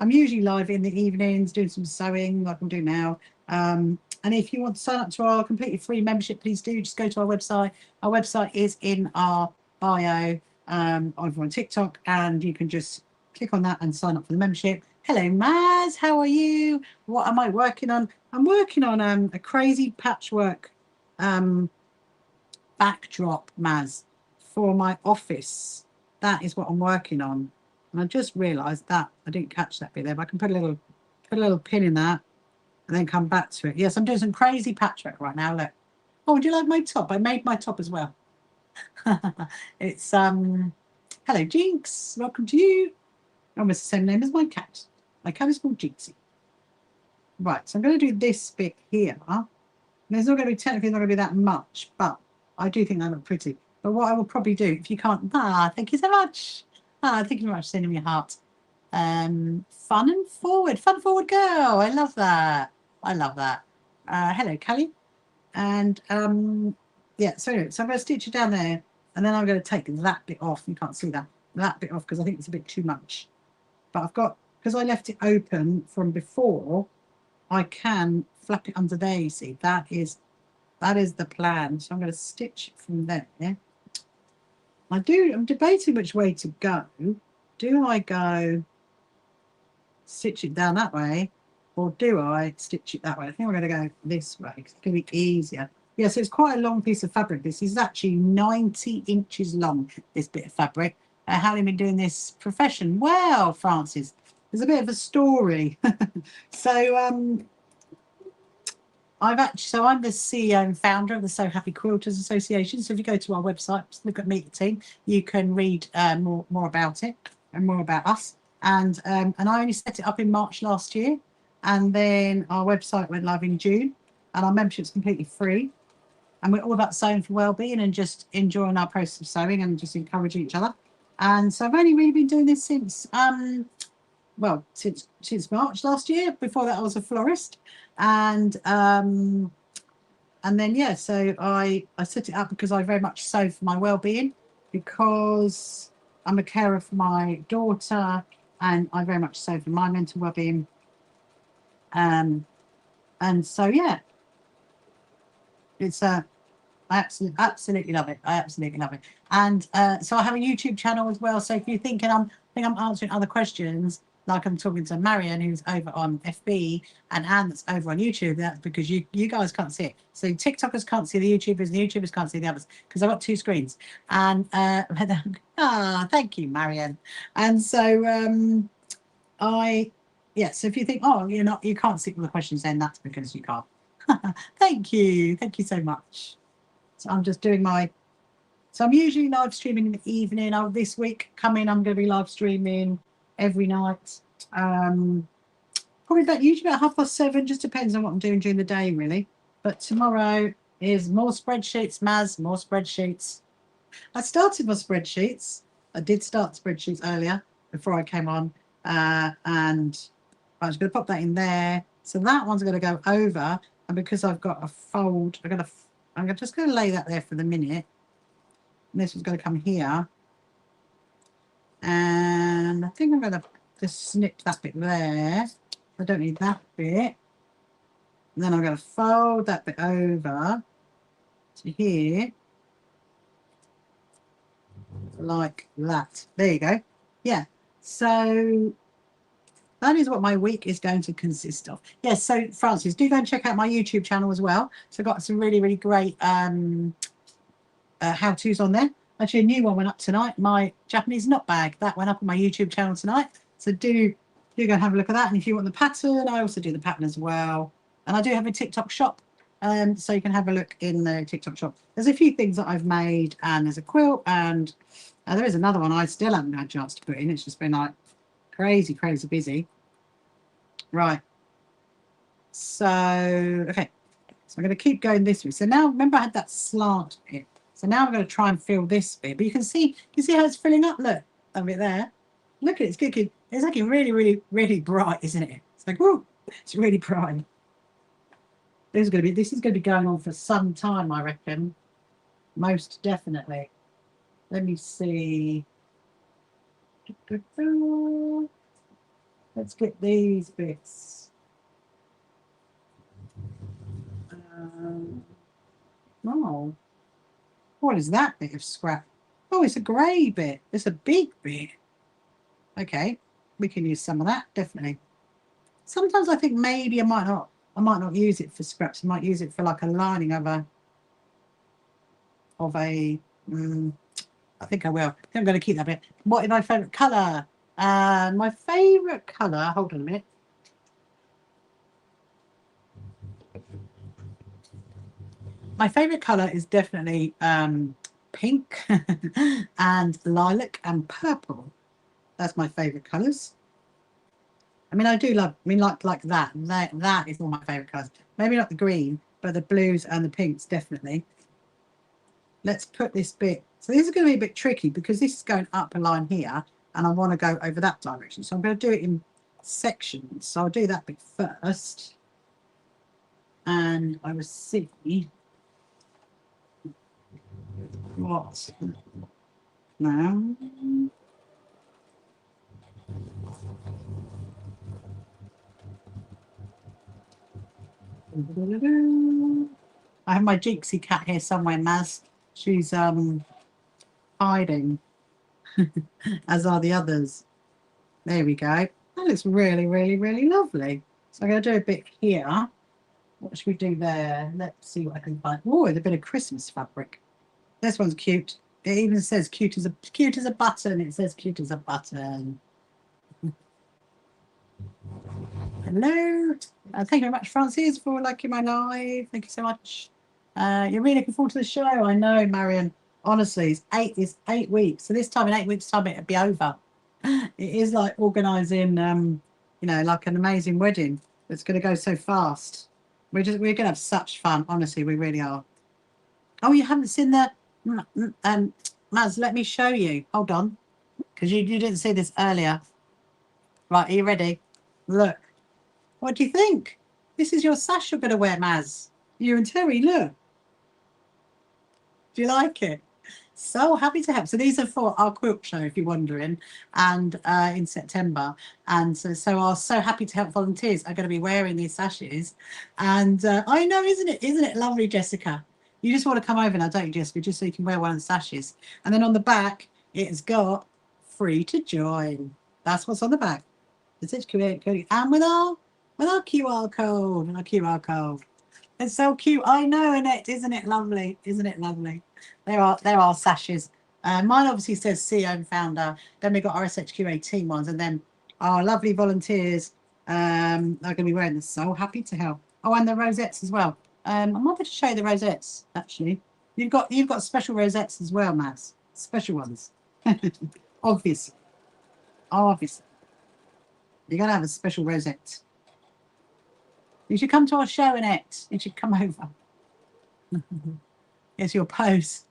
I'm usually live in the evenings doing some sewing like I'm doing now. And if you want to sign up to our completely free membership, please do just go to our website. Our website is in our bio over on TikTok, and you can just click on that and sign up for the membership. Hello, Maz. How are you? What am I working on? I'm working on a crazy patchwork backdrop, Maz, for my office. that is what I'm working on. And I just realised that I didn't catch that bit there, but I can put a little pin in that and then come back to it. Yes, I'm doing some crazy patchwork right now. Look. Oh, would you like my top? I made my top as well. It's hello Jinx, welcome to you. Almost the same name as my cat. My cat is called Jinxie. Right, so I'm going to do this bit here. There's not going to be technically not going to be that much, but I do think that look pretty. But what I will probably do, if you can't, thank you so much. Thank you very much for sending me a heart. Fun and forward girl. I love that. I love that. Hello, Callie. And yeah, so anyway, so I'm going to stitch it down there, and then I'm going to take that bit off. You can't see that bit off because I think it's a bit too much. But I've got, because I left it open from before, I can flap it under there. You see, that is the plan. So I'm going to stitch from there. I'm debating which way to go. Do I go stitch it down that way, or do I stitch it that way? I think we're going to go this way because it's going to be easier. Yeah, so it's quite a long piece of fabric. This is actually 90 inches long, this bit of fabric. How have you been doing this profession? Well, Francis, there's a bit of a story. So I'm the CEO and founder of the So Happy Quilters Association. So if you go to our website, look at Meet the Team, you can read more about it and more about us. And I only set it up in March last year, and then our website went live in June, and our membership's completely free. And we're all about sewing for well-being and just enjoying our process of sewing and just encouraging each other. And so I've only really been doing this since since March last year. Before that, I was a florist, and then yeah, so I set it up because I very much sew for my well-being, because I'm a carer for my daughter, and I very much sew for my mental well-being. And so yeah, it's I absolutely love it. I absolutely love it. And so I have a YouTube channel as well. So if you're thinking I'm answering other questions, like I'm talking to Marion, who's over on FB, and Anne, that's over on YouTube, that's because you guys can't see it. So TikTokers can't see the YouTubers, and the YouTubers can't see the others, because I've got two screens. And thank you, Marion. And so so if you think, oh, you can't see all the questions, then that's because you can't. Thank you so much. So I'm just doing so I'm usually live streaming in the evening. This week coming, I'm going to be live streaming every night. Probably usually about 7:30, just depends on what I'm doing during the day, really. But tomorrow is more spreadsheets, Maz, more spreadsheets. I started my spreadsheets. I did start spreadsheets earlier before I came on, and I'm just going to pop that in there. So that one's going to go over, and because I've got a fold, I'm just going to lay that there for the minute. And this one's going to come here, and I think I'm going to just snip that bit there. I don't need that bit. And then I'm going to fold that bit over to here, like that. There you go. Yeah. So that is what my week is going to consist of. Yes, so Francis, do go and check out my YouTube channel as well. So I've got some really, really great how-tos on there. Actually, a new one went up tonight, my Japanese knot bag. That went up on my YouTube channel tonight. So do go and have a look at that. And if you want the pattern, I also do the pattern as well. And I do have a TikTok shop, so you can have a look in the TikTok shop. There's a few things that I've made, and there's a quilt, and there is another one I still haven't had a chance to put in. It's just been like crazy busy. Right. So, okay. So I'm going to keep going this way. So now, remember I had that slant bit. So now I'm going to try and fill this bit. But you can see how it's filling up. Look, that bit there. Look at it. It's looking really, really, really bright, isn't it? It's like, whoa, it's really bright. This is going to be going on for some time, I reckon. Most definitely. Let me see. Let's get these bits. Oh, what is that bit of scrap? Oh, it's a grey bit. It's a big bit. Okay, we can use some of that, definitely. Sometimes I think maybe I might not use it for scraps. I might use it for like a lining of a I think I will. I think I'm going to keep that bit. What is my favourite colour? My favourite colour, hold on a minute. My favourite colour is definitely pink and lilac and purple. That's my favourite colours. I mean, I do love, I mean, like that. That is all my favourite colours. Maybe not the green, but the blues and the pinks, definitely. Let's put this bit. So this is going to be a bit tricky because this is going up a line here and I want to go over that direction. So I'm going to do it in sections. So I'll do that bit first. And I will see what now. I have my Jinxie cat here somewhere, Maz. She's hiding, as are the others. There we go. That looks really, really, really lovely. So I'm going to do a bit here. What should we do there? Let's see what I can find. Oh, it's a bit of Christmas fabric. This one's cute. It even says cute as a button. It says cute as a button. Hello. Thank you very much, Francis, for liking my live. Thank you so much. You're really looking forward to the show. I know, Marion. Honestly, it's 8 weeks. So this time, in 8 weeks' time, it'll be over. It is like organising, you know, like an amazing wedding. It's going to go so fast. We're going to have such fun. Honestly, we really are. Oh, you haven't seen the Maz? Let me show you. Hold on, because you didn't see this earlier. Right, are you ready? Look. What do you think? This is your sash you're going to wear, Maz. You and Terry, look. Do you like it? So happy to help. So these are for our quilt show, if you're wondering, and in September. And so our So Happy to Help volunteers are going to be wearing these sashes. And I know, isn't it lovely, Jessica? You just want to come over now, don't you, Jessica? Just so you can wear one of the sashes. And then on the back, it's got free to join. That's what's on the back. It's cute. And with our QR code. It's so cute. I know, Annette. Isn't it lovely? Isn't it lovely? There are sashes. Mine obviously says CEO and founder. Then we got our SHQA team ones, and then our lovely volunteers are going to be wearing this. So happy to help. Oh, and the rosettes as well. I'm happy to show you the rosettes. Actually, you've got special rosettes as well, Maz. Special ones. Obviously. You're going to have a special rosette. You should come to our show, Annette. You should come over. It's your pose.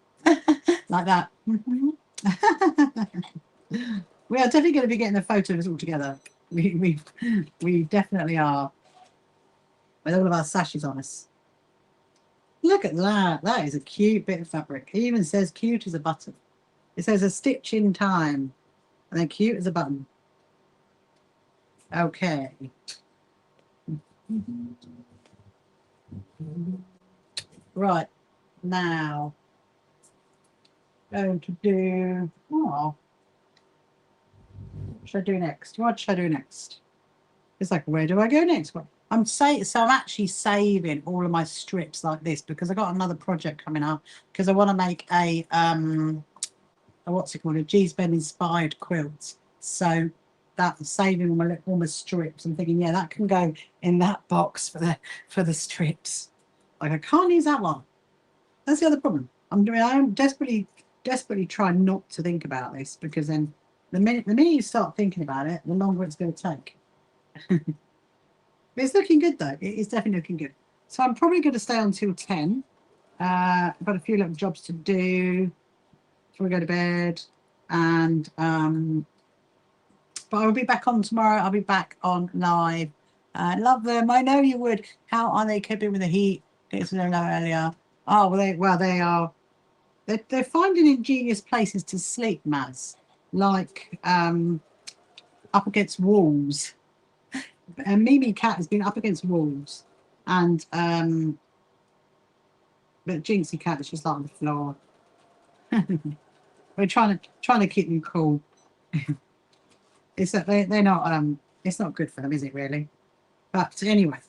Like that. We are definitely going to be getting a photo of us all together. We definitely are. With all of our sashes on us. Look at that. That is a cute bit of fabric. It even says cute as a button. It says a stitch in time. And then cute as a button. Okay. Right. Now, going to do, what should I do next? What should I do next? It's like, where do I go next? I'm actually saving all of my strips like this because I got another project coming up because I want to make a what's it called? A G-Spend inspired quilt. So that's saving all my strips. I'm thinking, yeah, that can go in that box for the strips. Like I can't use that one. That's the other problem. I'm desperately trying not to think about this because then the minute you start thinking about it, the longer it's going to take. But it's looking good though. It is definitely looking good. So I'm probably going to stay until 10. I've got a few little jobs to do before we go to bed, and but I'll be back on tomorrow. I'll be back on live. Love them. I know you would. How are they coping with the heat? It's no earlier. Oh, they are. They're finding ingenious places to sleep, Maz, like up against walls. And Mimi Cat has been up against walls, and but Jinxie Cat is just like on the floor. We're trying to keep them cool. It's that they're not it's not good for them, is it really? But anyway,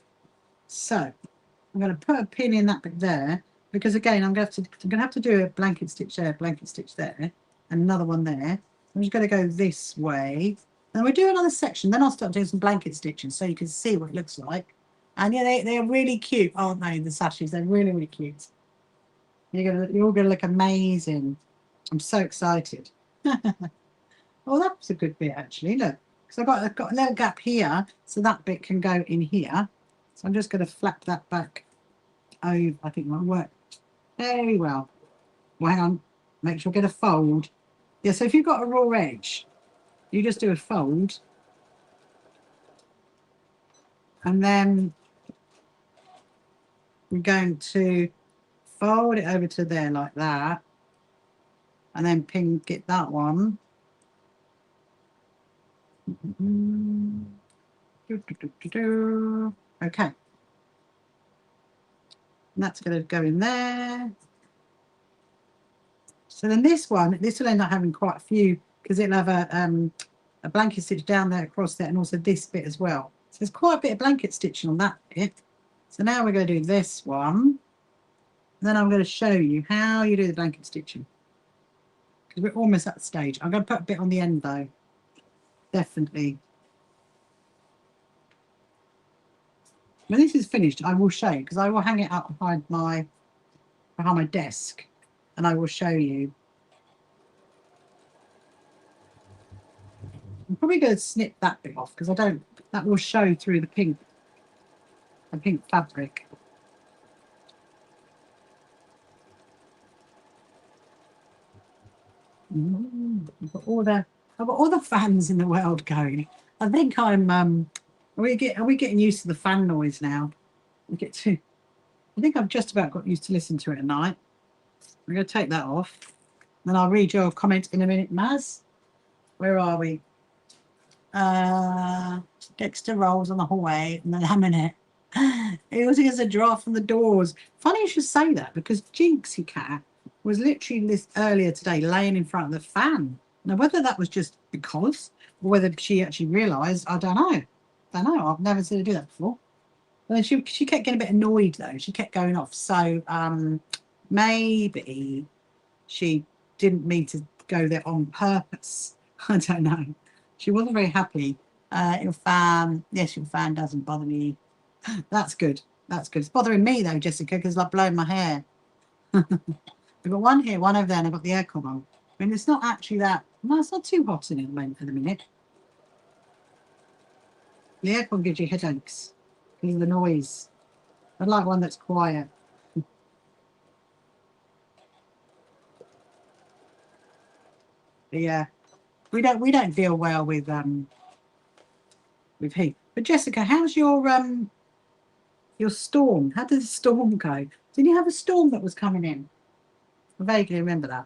so I'm going to put a pin in that bit there because again I'm going to have to do a blanket stitch there, blanket stitch there, and another one there. I'm just going to go this way. And we'll do another section. Then I'll start doing some blanket stitching so you can see what it looks like. And yeah, they're really cute, aren't they? The sashes, they're really, really cute. You're all gonna look amazing. I'm so excited. Oh, that's a good bit actually. Look, because I've got a little gap here, so that bit can go in here. So I'm just going to flap that back over. I think it might work very well. Well, hang on. Make sure I get a fold. Yeah. So if you've got a raw edge, you just do a fold, and then we're going to fold it over to there like that, and then get that one. Okay, and that's going to go in there. So then this will end up having quite a few, because it'll have a blanket stitch down there across there, and also this bit as well. So there's quite a bit of blanket stitching on that bit. So now we're going to do this one. Then I'm going to show you how you do the blanket stitching, because we're almost at the stage. I'm going to put a bit on the end though, definitely. When this is finished, I will show you, because I will hang it up behind my desk, and I will show you. I'm probably going to snip that bit off, because that will show through the pink fabric. I've got all the fans in the world going. I think I'm are we getting used to the fan noise now? I think I've just about got used to listening to it at night. I'm going to take that off. Then I'll read your comment in a minute, Maz. Where are we? Dexter rolls on the hallway and the laminate. It also gets a draft from the doors. Funny you should say that, because Jinxie Cat was literally earlier today laying in front of the fan. Now, whether that was just because, or whether she actually realised, I don't know. I've never seen her do that before. But then she kept getting a bit annoyed though. She kept going off. So maybe she didn't mean to go there on purpose. I don't know. She wasn't very happy. Your fan doesn't bother me. That's good. That's good. It's bothering me though, Jessica, because it's like blowing my hair. I've got one here, one over there, and I've got the aircon on. I mean, it's not actually that. No, it's not too hot in it at the minute. The aircon gives you headaches because of the noise. I'd like one that's quiet. But yeah, we don't deal well with heat. But Jessica, how's your storm? How did the storm go? Did you have a storm that was coming in? I vaguely remember that.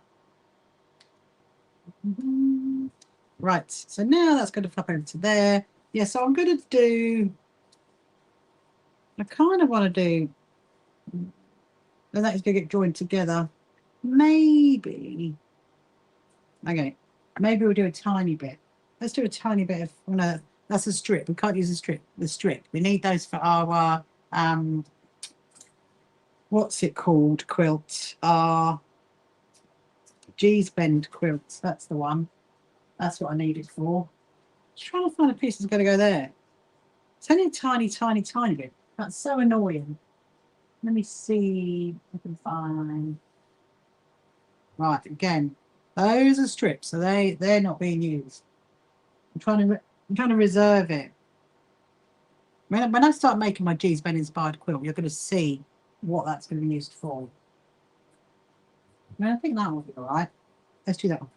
Right, so now that's going to flip over to there. Yeah, so I'm going to do, I kind of want to do, and that is going to get joined together. Maybe, okay, maybe we'll do a tiny bit. Let's do a tiny bit of, no, that's a strip. We can't use the strip. We need those for our, what's it called, quilt? Our G's Bend quilts, that's the one. That's what I need it for. Just trying to find a piece that's going to go there. It's only a tiny, tiny, tiny bit. That's so annoying. Let me see if I can find. Right, again, those are strips, so they're not being used. I'm trying to reserve it. When I start making my G's Bend inspired quilt, you're going to see what that's going to be used for. I think that will be all right. Let's do that one.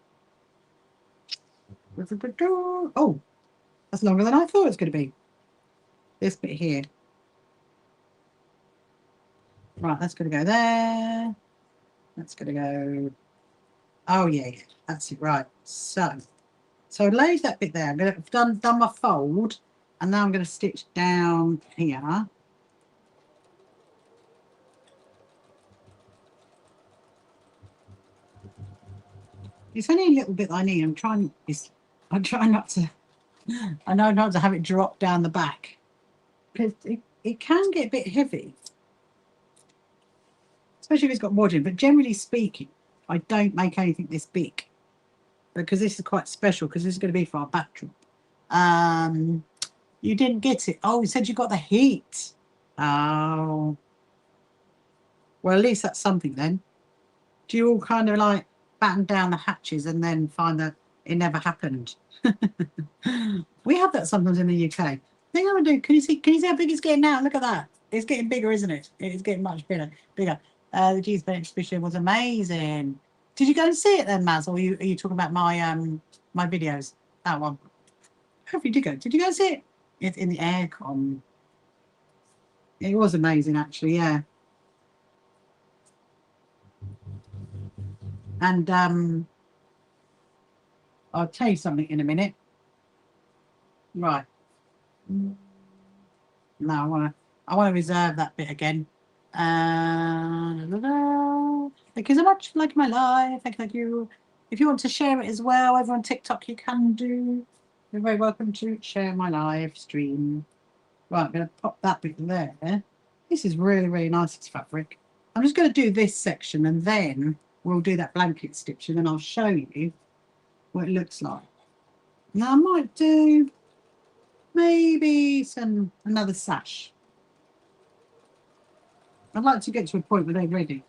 Oh, that's longer than I thought it was going to be. This bit here. Right, that's going to go there. That's going to go. Oh yeah, that's it. Right. So I laid that bit there. I'm going to have done my fold, and now I'm going to stitch down here. It's only a little bit I need. I'm trying not to. I know not to have it drop down the back, because it can get a bit heavy, especially if it's got wadding. But generally speaking, I don't make anything this big. because this is quite special because this is going to be for our backdrop. You didn't get it. Oh, you said you got the heat. Oh. Well, at least that's something then. Do you all kind of like batten down the hatches and then find that it never happened? We have that sometimes in the UK. I think I'm gonna do. Can you see how big it's getting now? Look at that. It's getting bigger, isn't it? It's getting much bigger. The G's Ben exhibition was amazing. Did you go and see it then, Maz, or are you talking about my my videos? That one. Hope you did go. Did you go and see it? It's in the aircon. It was amazing, actually. Yeah. And I'll tell you something in a minute. Right. No, I want to reserve that bit again. Thank you so much for liking my live. Thank you. If you want to share it as well, over on TikTok, you can do. You're very welcome to share my live stream. Right, I'm going to pop that bit there. This is really, really nice, this fabric. I'm just going to do this section and then we'll do that blanket stitch and then I'll show you what it looks like. Now, I might do maybe another sash. I'd like to get to a point where they're ready.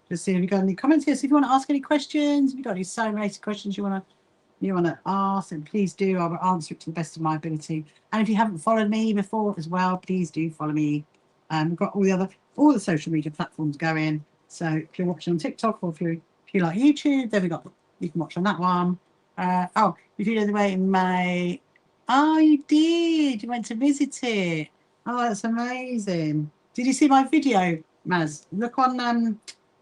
Just see if you've got any comments here. So if you want to ask any questions, if you've got any sewing related questions you want to ask, then please do. I will answer it to the best of my ability. And if you haven't followed me before as well, please do follow me. We've got all the social media platforms going. So if you're watching on TikTok or if you like YouTube, then you can watch on that one. Oh, if you did the way in May. Oh, you did. You went to visit it. Oh, that's amazing. Did you see my video, Maz? Look on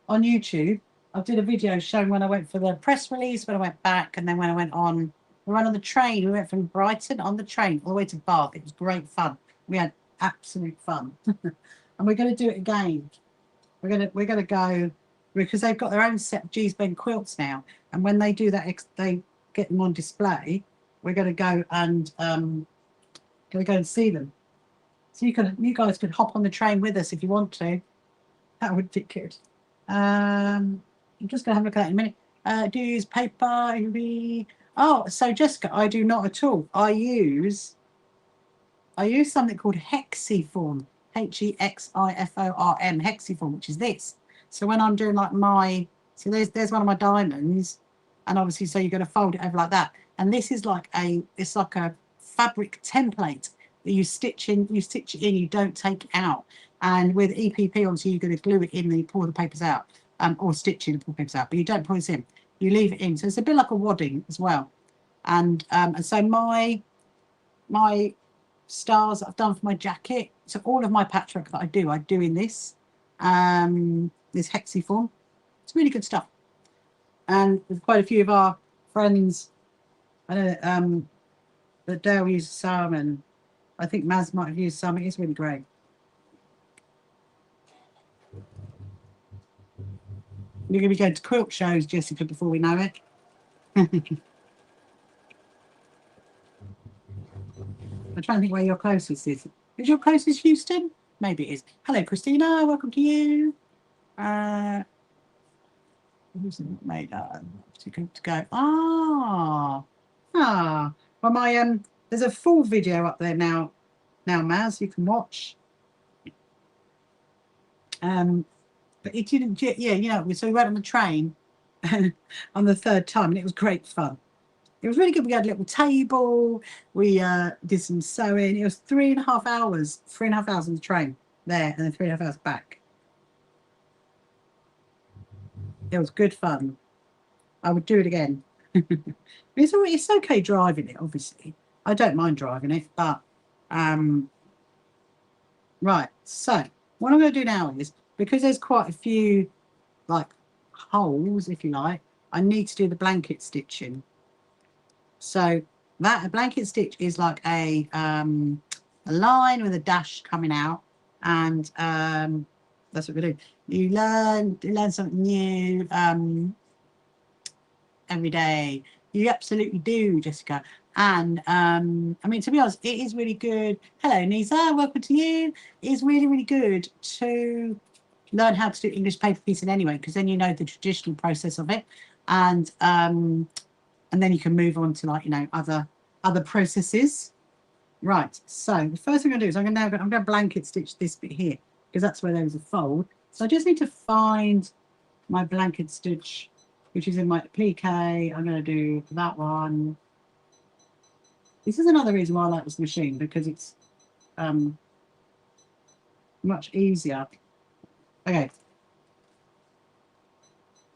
YouTube. I did a video showing when I went for the press release, when I went back, and then when I went on. We went on the train. We went from Brighton on the train all the way to Bath. It was great fun. We had absolute fun, and we're going to do it again. We're gonna go because they've got their own set of G's Ben quilts now, and when they do that, they get them on display. We're going to go and see them. So you guys could hop on the train with us if you want to. That would be good. I'm just going to have a look at that in a minute. Do you use paper? Oh, so Jessica, I do not at all. I use something called Hexiform. Hexiform, Hexiform, which is this. So when I'm doing like there's one of my diamonds, and obviously so you're going to fold it over like that. And this is like a fabric template that you stitch in, you don't take it out. And with EPP, obviously you're going to glue it in and you pull the papers out, or stitch in and pull papers out, but you don't pull this in. You leave it in. So it's a bit like a wadding as well. And so my stars that I've done for my jacket, so all of my patchwork that I do in this Hexiform. It's really good stuff. And with quite a few of our friends, I know that Dale uses some, and I think Maz might have used some. It is really great. You're going to be going to quilt shows, Jessica, before we know it. I'm trying to think where your closest is. Is your closest Houston? Maybe it is. Hello, Christina. Welcome to you. Who's made to go? Well, my there's a full video up there now, Maz, you can watch. But it didn't. Yeah, so we went on the train on the third time, and it was great fun. It was really good. We had a little table. We did some sewing. It was 3.5 hours. 3.5 hours on the train there, and then 3.5 hours back. It was good fun. I would do it again. It's okay driving it, obviously. I don't mind driving it, but right. So what I'm going to do now is, because there's quite a few like holes, if you like, I need to do the blanket stitching. So a blanket stitch is like a line with a dash coming out, and that's what we do. You learn something new every day. You absolutely do, Jessica. And I mean, to be honest, it is really good. Hello, Nisa, welcome to you. It is really, really good to learn how to do English paper piecing anyway, because then you know the traditional process of it, and then you can move on to, like, you know, other processes. Right. So the first thing I'm going to do is I'm going to blanket stitch this bit here, because that's where there was a fold. So I just need to find my blanket stitch, which is in my applique. I'm going to do that one. This is another reason why I like this machine, because it's much easier. Okay.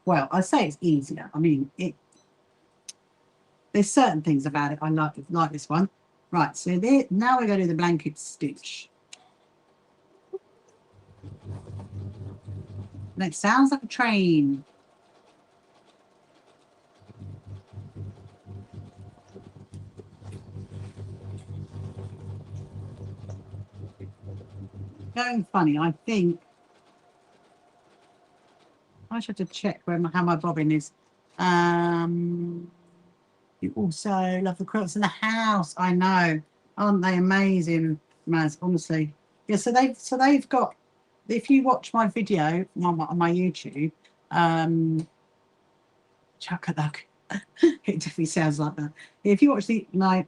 Well, I say it's easier. I mean, there's certain things about it I like this one. Right, so there, now we're going to do the blanket stitch. And it sounds like a train. Going funny, I think I should have to check how my bobbin is. You also love the quilts in the house. I know, aren't they amazing, Maz? Honestly, yeah. So they've got. If you watch my video on my YouTube, chuck-a-duck. It definitely sounds like that. If you watch my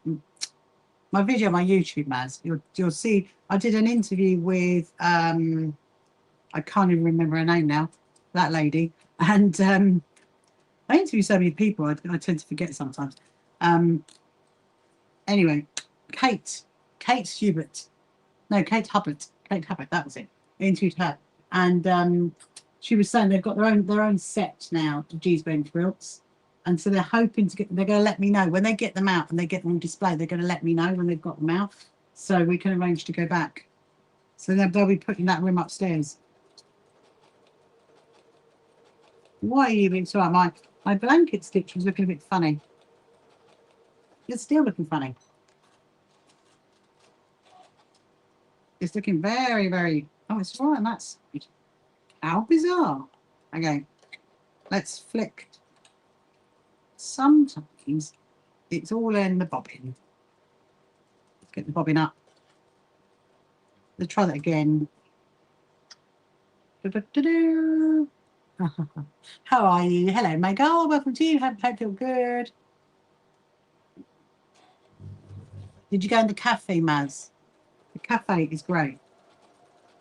video on my YouTube, Maz, you'll see I did an interview with I can't even remember her name now, that lady, and I interview so many people I tend to forget sometimes. Anyway, Kate Hubbard, that was it. I interviewed her, and she was saying they've got their own set now of Gisbane quilts, and so they're hoping to get. They're going to let me know when they get them out and they get them on display. They're going to let me know when they've got them out, so we can arrange to go back. So they'll be putting that room upstairs. Why are you being so? My blanket stitch was looking a bit funny. It's still looking funny. It's looking very, very. Oh, it's right. And that's how bizarre. Okay, let's flick. Sometimes it's all in the bobbin. Let's get the bobbin up. Let's try that again. How are you? Hello, my girl. Welcome to you. Hope you're good. Did you go in the cafe, Maz? The cafe is great.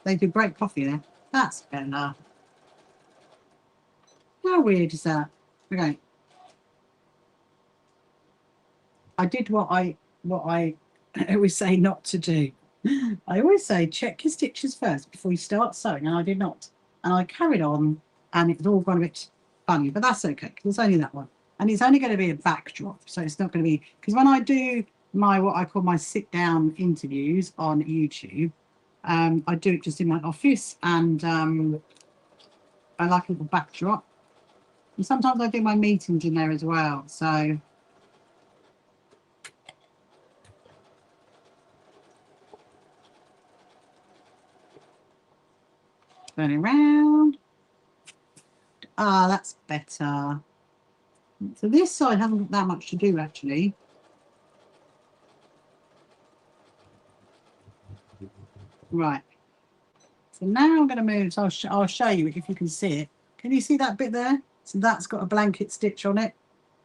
They do great coffee there. That's better. How weird is that? Okay. I did what I always say not to do. I always say check your stitches first before you start sewing, and I did not. And I carried on, and it's all gone a bit funny, but that's okay because it's only that one, and it's only going to be a backdrop, so it's not going to be, because when I do what I call my sit-down interviews on YouTube, I do it just in my office, and I like a little backdrop, and sometimes I do my meetings in there as well. So turn around. Ah, that's better. So this side hasn't got that much to do, actually. Right. So now I'm going to move. So I'll show you if you can see it. Can you see that bit there? So that's got a blanket stitch on it.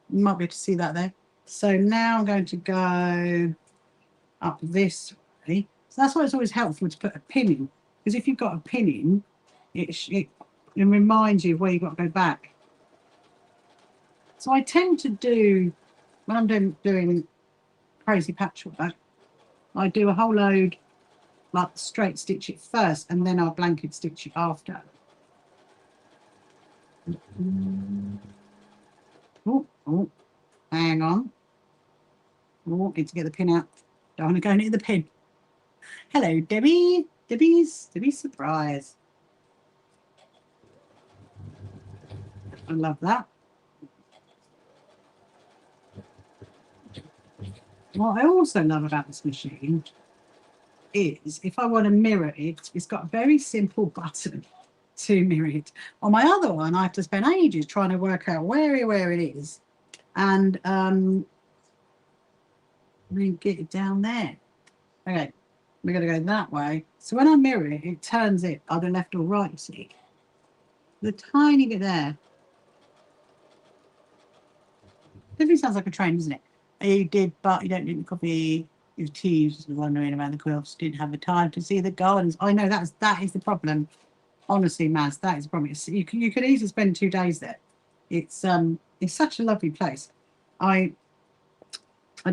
You might be able to see that there. So now I'm going to go up this way. So that's why it's always helpful to put a pin in, because if you've got a pin in, it reminds you of where you've got to go back. So I tend to do, when I'm doing crazy patchwork, I do a whole load, like straight stitch it first, and then I'll blanket stitch it after. Oh, hang on. Oh, need to get the pin out. Don't want to go near the pin. Hello, Debbie. Debbie's surprise. I love that. What I also love about this machine is if I want to mirror it, it's got a very simple button to mirror it. On my other one, I have to spend ages trying to work out where it is. And and then get it down there. Okay, we're going to go that way. So when I mirror it, it turns it either left or right, you see. The tiny bit there. Definitely sounds like a train, doesn't it? You did, but you don't need the coffee. Your tea, just wandering around the quilts. Didn't have the time to see the gardens. I know that is the problem. Honestly, Maz, that is the problem. You could easily spend 2 days there. It's such a lovely place. We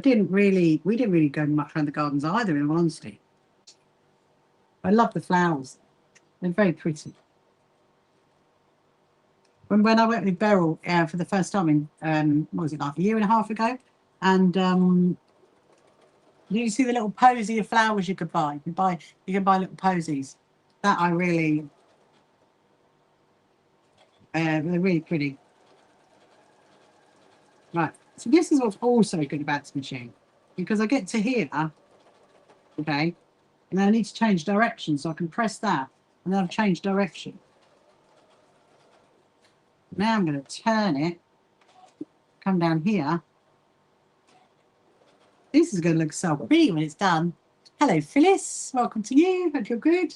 didn't really go much around the gardens either, in all honesty. I love the flowers. They're very pretty. When I went with Beryl for the first time in what was it, like a year and a half ago, and you see the little posy of flowers you could buy. You can buy little posies. That I really, they're really pretty. Right. So this is what's also good about this machine, because I get to here, okay, and then I need to change direction, so I can press that, and then I've changed direction. Now I'm going to turn it, come down here. This is going to look so pretty when it's done. Hello, Phyllis. Welcome to you. Hope you're good.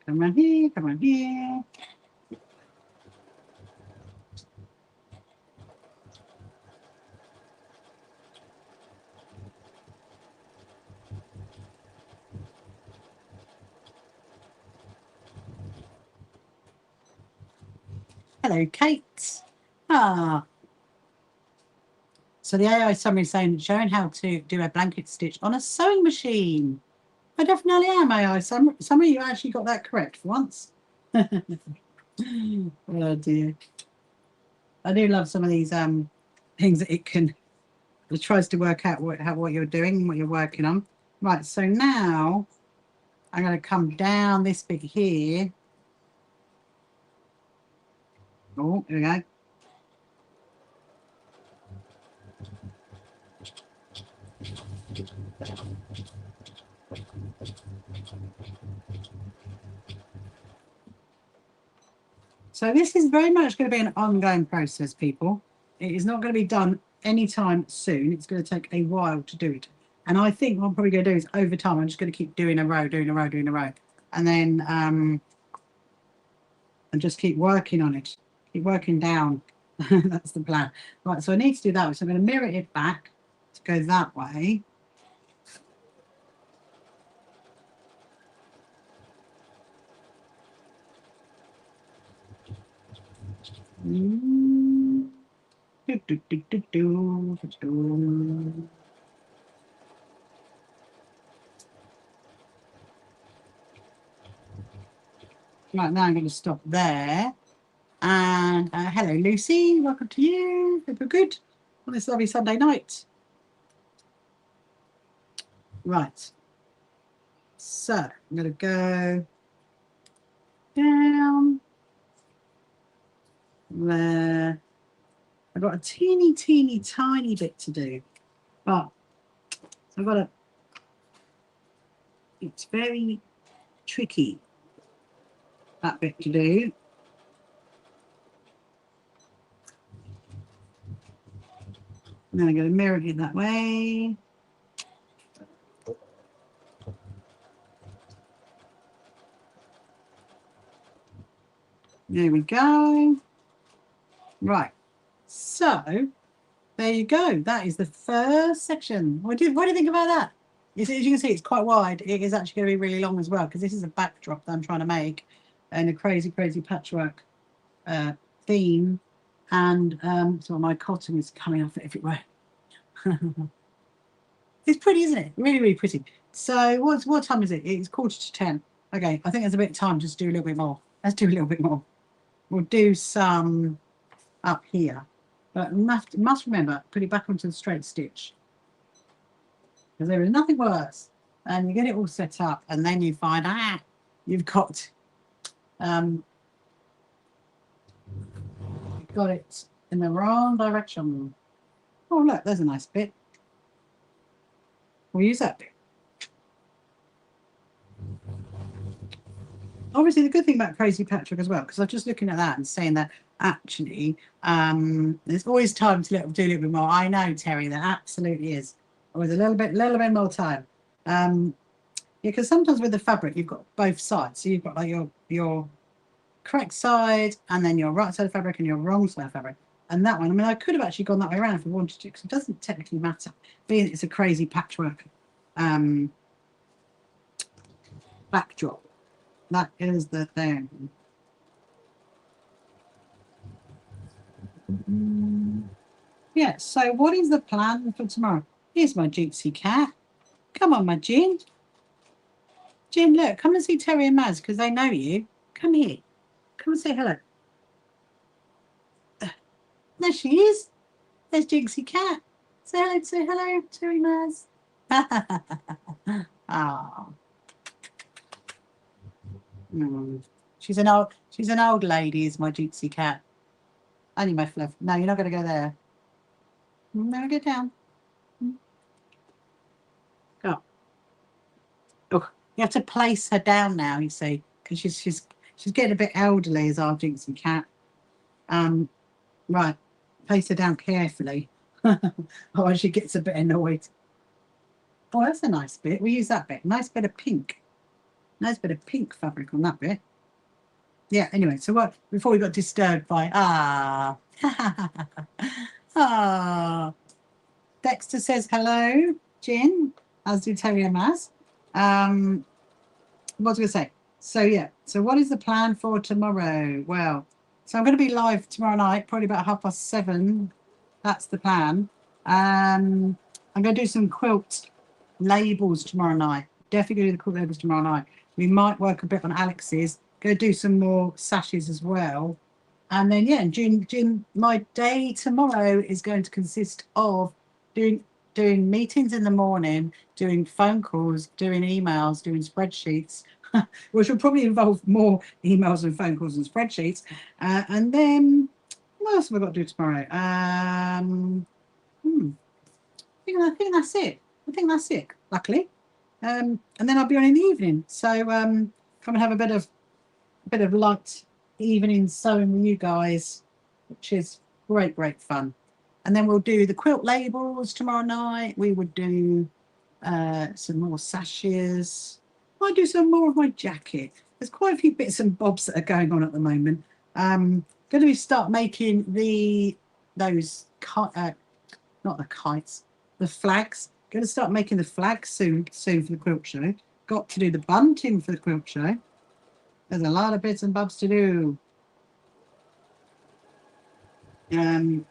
Come around here, come around here. Hello, Kate. So the AI summary is saying, showing how to do a blanket stitch on a sewing machine. I definitely am, AI. Some of you actually got that correct for once. Oh dear. I do love some of these things that it tries to work out what you're doing, what you're working on. Right, so now I'm going to come down this bit here. Oh, here we go. So this is very much going to be an ongoing process, people. It is not going to be done anytime soon. It's going to take a while to do it. And I think what I'm probably going to do is over time, I'm just going to keep doing a row. And then and just keep working on it. Keep working down. That's the plan. Right, so I need to do that. So I'm going to mirror it back to go that way. Right, now I'm going to stop there. And hello, Lucy. Welcome to you. Hope you're good on this lovely Sunday night. Right. So I'm going to go down there. I've got a teeny tiny bit to do, but I've got a. It's very tricky, that bit to do. And then I'm going to mirror it that way. There we go. Right. So there you go. That is the first section. What do you think about that? As you can see, it's quite wide. It is actually going to be really long as well, because this is a backdrop that I'm trying to make and a crazy patchwork theme. And so my cotton is coming off everywhere. It's pretty, isn't it? Really pretty. So what time is it? It's 9:45. Okay, I think there's a bit of time just to do a little bit more. Let's do a little bit more. We'll do some up here, but must remember, put it back onto the straight stitch, because there is nothing worse. And you get it all set up, and then you find you've got it in the wrong direction. Oh, look, there's a nice bit. We'll use that bit. Obviously, the good thing about Crazy Patchwork as well, because I'm just looking at that and saying that actually, there's always time to do a little bit more. I know, Terry, there absolutely is. Always a little bit more time. Yeah, because sometimes with the fabric, you've got both sides. So you've got like your correct side, and then your right side of fabric and your wrong side of fabric. And that one, I mean, I could have actually gone that way around if I wanted to, because it doesn't technically matter, being it's a Crazy Patchwork backdrop. That is the thing. Yeah, so what is the plan for tomorrow? Here's my gypsy cat. Come on, my Gin. Gin, look, come and see Terry and Maz because they know you. Come here. Come and say hello. There she is. There's Jinxie Cat. Say hello, Terry Maz. Oh. She's an old lady, is my Jinxie Cat. Only my fluff. No, you're not going to go there. No, get down. Go. Oh, you have to place her down now. You see, because she's getting a bit elderly as our Jinxie Cat. Right, place her down carefully. Otherwise she gets a bit annoyed. Oh, that's a nice bit. We use that bit. Nice bit of pink. Nice bit of pink fabric on that bit. Yeah, anyway, so what before we got disturbed by Dexter says hello, Gin, as do Terry and Maz. What was I going to say? So yeah, so what is the plan for tomorrow? Well, so I'm going to be live tomorrow night, probably about 7:30. That's the plan. I'm going to do some quilt labels tomorrow night. Definitely going to do the quilt labels tomorrow night. We might work a bit on Alex's. Go do some more sashes as well. And then yeah, June, my day tomorrow is going to consist of doing meetings in the morning, doing phone calls, doing emails, doing spreadsheets, which will probably involve more emails and phone calls and spreadsheets. And then what else have I got to do tomorrow? I think that's it. I think that's it, luckily. And then I'll be on in the evening. So come and have a bit of light evening sewing with you guys, which is great fun. And then we'll do the quilt labels tomorrow night. We would do some more sashes. I'll do some more of my jacket. There's quite a few bits and bobs that are going on at the moment. Going to start making those not the kites, the flags. Going to start making the flags soon for the quilt show. Got to do the bunting for the quilt show. There's a lot of bits and bobs to do. Oh,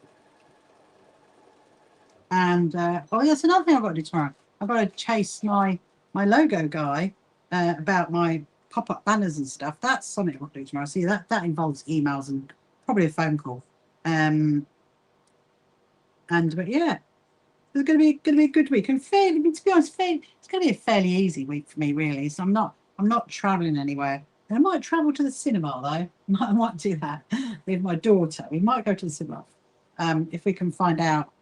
that's another thing I've got to do tomorrow. I've got to chase my logo guy about my pop-up banners and stuff. That's something I've got to do tomorrow. See, that involves emails and probably a phone call. But yeah, it's going to be a good week. And to be honest, it's going to be a fairly easy week for me, really. So I'm not traveling anywhere. And I might travel to the cinema though. I might do that with my daughter. We might go to the cinema if we can find out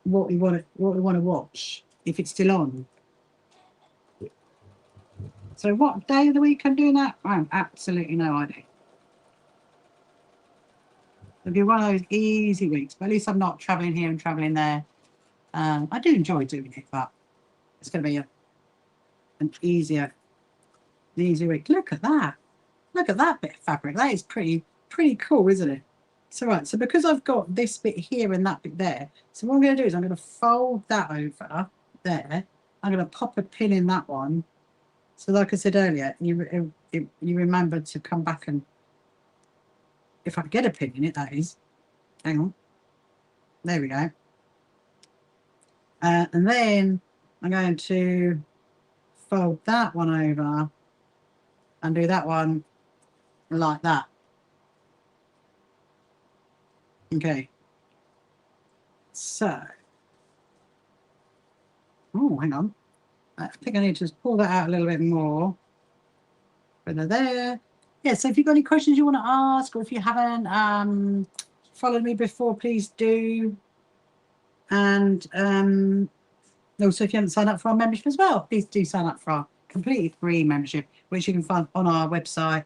what we want to watch, if it's still on. So what day of the week I'm doing that? I have absolutely no idea. It'll be one of those easy weeks, but at least I'm not traveling here and traveling there. I do enjoy doing it, but it's going to be an easier week. Look at that. Look at that bit of fabric. That is pretty cool, isn't it? So right, so because I've got this bit here and that bit there, so what I'm going to do is I'm going to fold that over there. I'm going to pop a pin in that one. So like I said earlier, you remember to come back and, if I get a pin in it, that is. Hang on. There we go. And then I'm going to fold that one over and do that one like that. Okay. So, oh, hang on. I think I need to just pull that out a little bit more. Over there. Yeah, so if you've got any questions you want to ask, or if you haven't followed me before, please do. And also, if you haven't signed up for our membership as well, please do sign up for our completely free membership, which you can find on our website.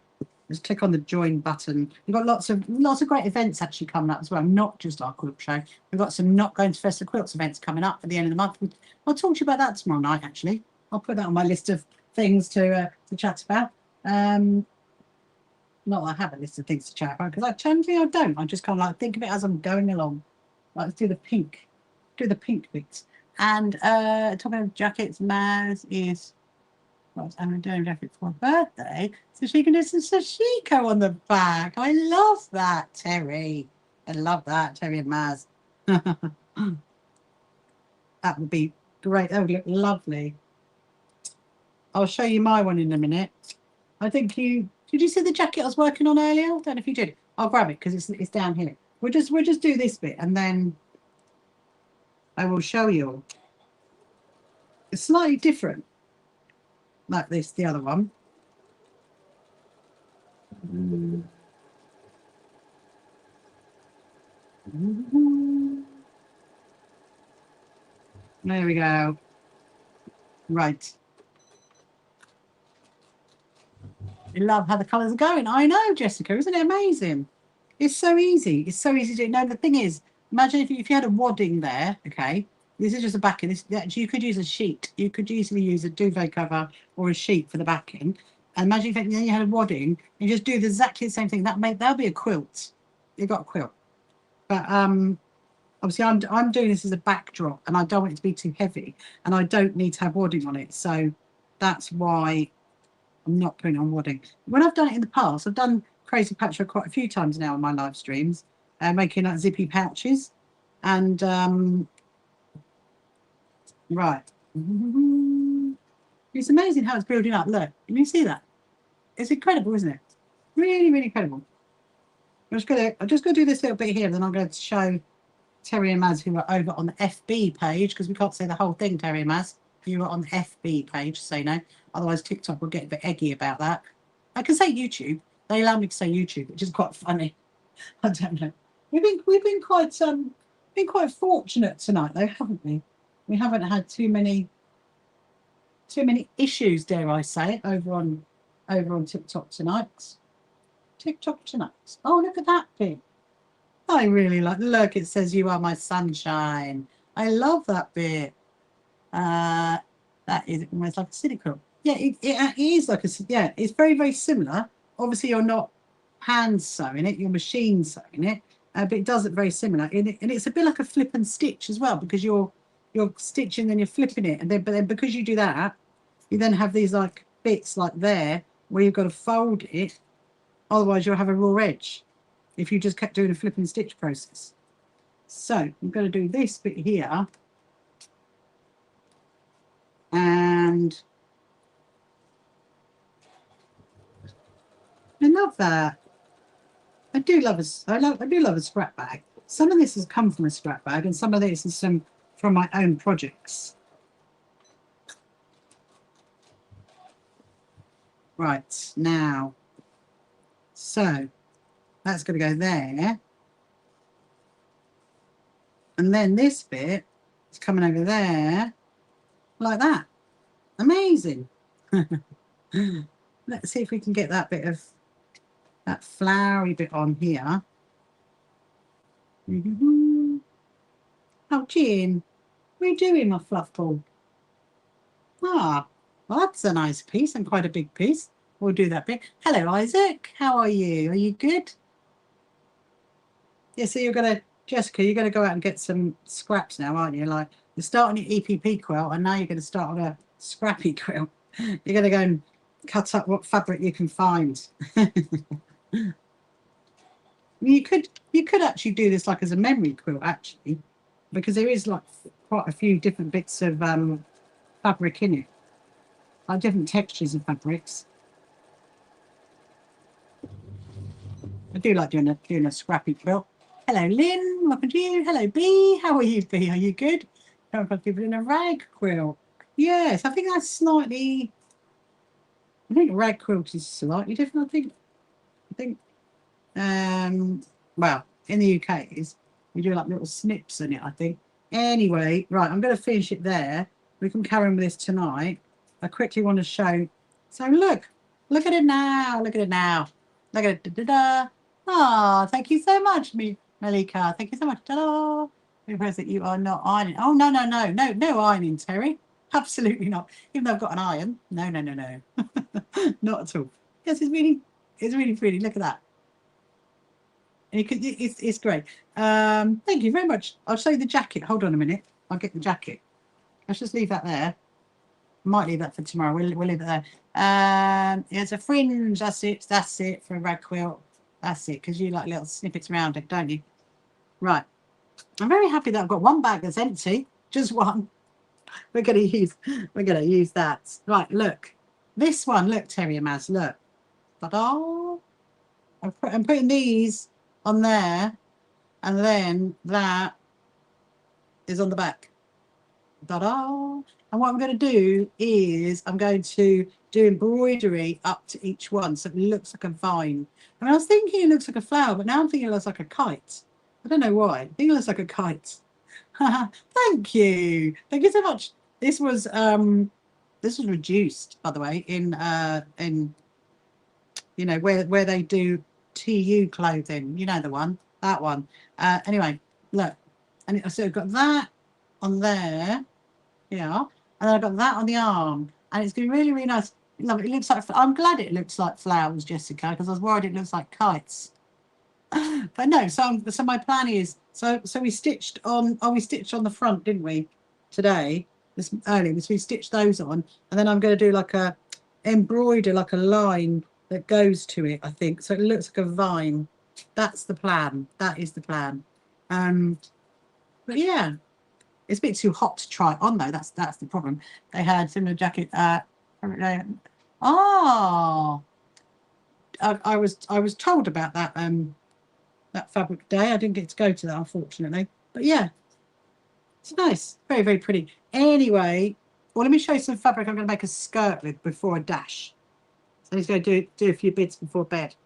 Just click on the join button. We've got lots of great events actually coming up as well, not just our quilt show. We've got some Not Going to Festival Quilts events coming up at the end of the month. I'll talk to you about that tomorrow night, actually. I'll put that on my list of things to chat about. Not that I have a list of things to chat about, because I don't. I just kind of like think of it as I'm going along. Like, let's do the pink bits. And talking of jackets, Maz is I'm doing jacket for her birthday, so she can do some sashiko on the back. I love that, Terry. I love that, Terry and Maz. That would be great. That would look lovely. I'll show you my one in a minute. I think did you see the jacket I was working on earlier? I don't know if you did. I'll grab it because it's down here. We'll just do this bit and then I will show you. It's slightly different, like this, the other one. There we go. Right. I love how the colours are going. I know, Jessica, isn't it amazing? It's so easy. It's so easy to do. No, the thing is, imagine if you had a wadding there, okay? This is just a backing. You could use a sheet. You could easily use a duvet cover or a sheet for the backing. And imagine if you had a wadding, you just do exactly the same thing. That'll be a quilt. You've got a quilt. But obviously I'm doing this as a backdrop and I don't want it to be too heavy and I don't need to have wadding on it. So that's why I'm not putting on wadding. When I've done it in the past, I've done Crazy Patchwork quite a few times now on my live streams, making like zippy pouches. And right. It's amazing how it's building up. Look, can you see that? It's incredible, isn't it? Really, really incredible. I'm just gonna do this little bit here, then I'm going to show Terry and Maz, who are over on the FB page, because we can't say the whole thing, Terry and Maz. You are on the FB page, say no. Otherwise, TikTok will get a bit eggy about that. I can say YouTube. They allow me to say YouTube, which is quite funny. I don't know. We've been quite fortunate tonight, though, haven't we? We haven't had too many issues, dare I say, over on TikTok tonight. Oh, look at that bit. I really like. Look, it says "You are my sunshine." I love that bit. That is almost like a city quilt. Yeah, it is like a. Yeah, it's very, very similar. Obviously, you're not hand sewing it; you're machine sewing it. But it does look very similar, and it's a bit like a flip and stitch as well, because you're stitching and you're flipping it, and then because you do that, you then have these like bits like there where you've got to fold it. Otherwise, you'll have a raw edge if you just kept doing a flip and stitch process. So I'm going to do this bit here. And I love that. I do love a scrap bag. Some of this has come from a scrap bag, and some of this is from my own projects. Right, now, so that's going to go there. And then this bit is coming over there, like that. Amazing. Let's see if we can get that bit of that flowery bit on here. Oh, Jean, what are you doing, my fluff ball? Ah, well, that's a nice piece and quite a big piece. We'll do that bit. Hello, Isaac. How are you? Are you good? Yeah, so Jessica, you're going to go out and get some scraps now, aren't you? Like, you're starting your EPP quilt, and now you're going to start on a scrappy quilt. You're going to go and cut up what fabric you can find. You could actually do this like as a memory quilt, actually, because there is like quite a few different bits of fabric in it, like different textures of fabrics. I do like doing a scrappy quilt. Hello, Lynn. Welcome to you. Hello, B. How are you, B? Are you good? Don't have people in a rag quilt. Yes, I think that's slightly. I think rag quilt is slightly different. I think. Well, in the UK, we do like little snips in it. I think Anyway, right, I'm going to finish it there. We can carry on with this tonight. I quickly want to show. So look at it now. Look at it now. Look at it. Da, da, da. Oh, thank you so much, Malika. Thank you so much. Ta-da. Because that you are not ironing. Oh, no ironing, Terry. Absolutely not. Even though I've got an iron. No. Not at all. Yes, it's really pretty. Look at that. And it's great. Thank you very much. I'll show you the jacket. Hold on a minute. I'll get the jacket. Let's just leave that there. Might leave that for tomorrow. We'll leave it there. It's a fringe. That's it for a rag quilt. That's it, because you like little snippets around it, don't you? Right. I'm very happy that I've got one bag that's empty. Just one. We're gonna use that. Right, look. This one, look, Terry and Maz, look. Ta-da! I'm putting these on there, and then that is on the back. Ta-da! And what I'm going to do is I'm going to do embroidery up to each one so it looks like a vine. I mean, I was thinking it looks like a flower, but now I'm thinking it looks like a kite. I don't know why. I think it looks like a kite. Thank you. Thank you so much. This was reduced, by the way, in you know where they do TU clothing. You know the one, that one. Anyway, look, and so I've got that on there. Yeah, and then I've got that on the arm, and it's been really, really nice. Love it. It looks like, I'm glad it looks like flowers, Jessica, because I was worried it looks like kites. But no, so my plan is, so we stitched on, we stitched on the front, didn't we, today, this earlier, so we stitched those on, and then I'm going to do like a, embroider like a line that goes to it, I think, so it looks like a vine. That's the plan. That is the plan. But yeah. It's a bit too hot to try on though. That's the problem. They had similar jacket. Oh, I was told about that that fabric day. I didn't get to go to that, unfortunately. But yeah, it's nice. Very, very pretty. Anyway, well, let me show you some fabric I'm going to make a skirt with before I dash. So he's going to do a few bits before bed.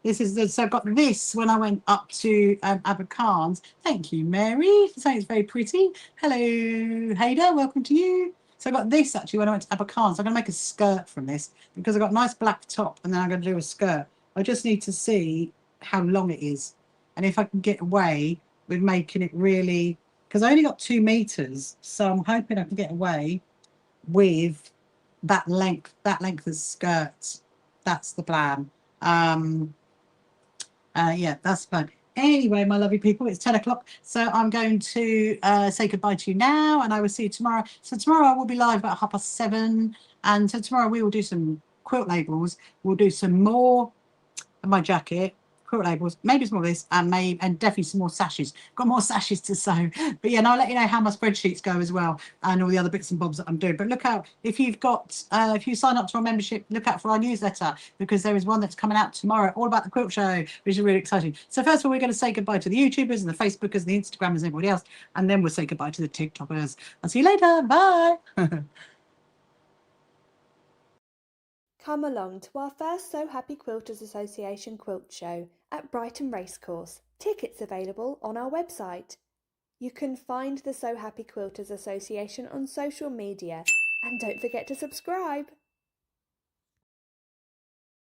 This is so I got this when I went up to Abercarnes. Thank you, Mary. So it's very pretty. Hello, Hader. Welcome to you. So I got this actually when I went to Abercarnes. I'm going to make a skirt from this because I got a nice black top and then I'm going to do a skirt. I just need to see how long it is and if I can get away with making it really, because I only got 2 meters. So I'm hoping I can get away with that length of skirt. That's the plan. Yeah, that's fun. Anyway, my lovely people, it's 10 o'clock. So I'm going to say goodbye to you now, and I will see you tomorrow. So tomorrow I will be live about 7:30. And so tomorrow we will do some quilt labels. We'll do some more of my jacket, quilt labels, maybe some more of this, and definitely some more sashes. Got more sashes to sew. But yeah, and I'll let you know how my spreadsheets go as well, and all the other bits and bobs that I'm doing. But look out, if you've got, if you sign up to our membership, look out for our newsletter, because there is one that's coming out tomorrow, all about the quilt show, which is really exciting. So first of all, we're going to say goodbye to the YouTubers and the Facebookers and the Instagrammers and everybody else, and then we'll say goodbye to the TikTokers. I'll see you later. Bye. Come along to our first So Happy Quilters Association quilt show at Brighton Racecourse. Tickets available on our website. You can find the So Happy Quilters Association on social media, and don't forget to subscribe.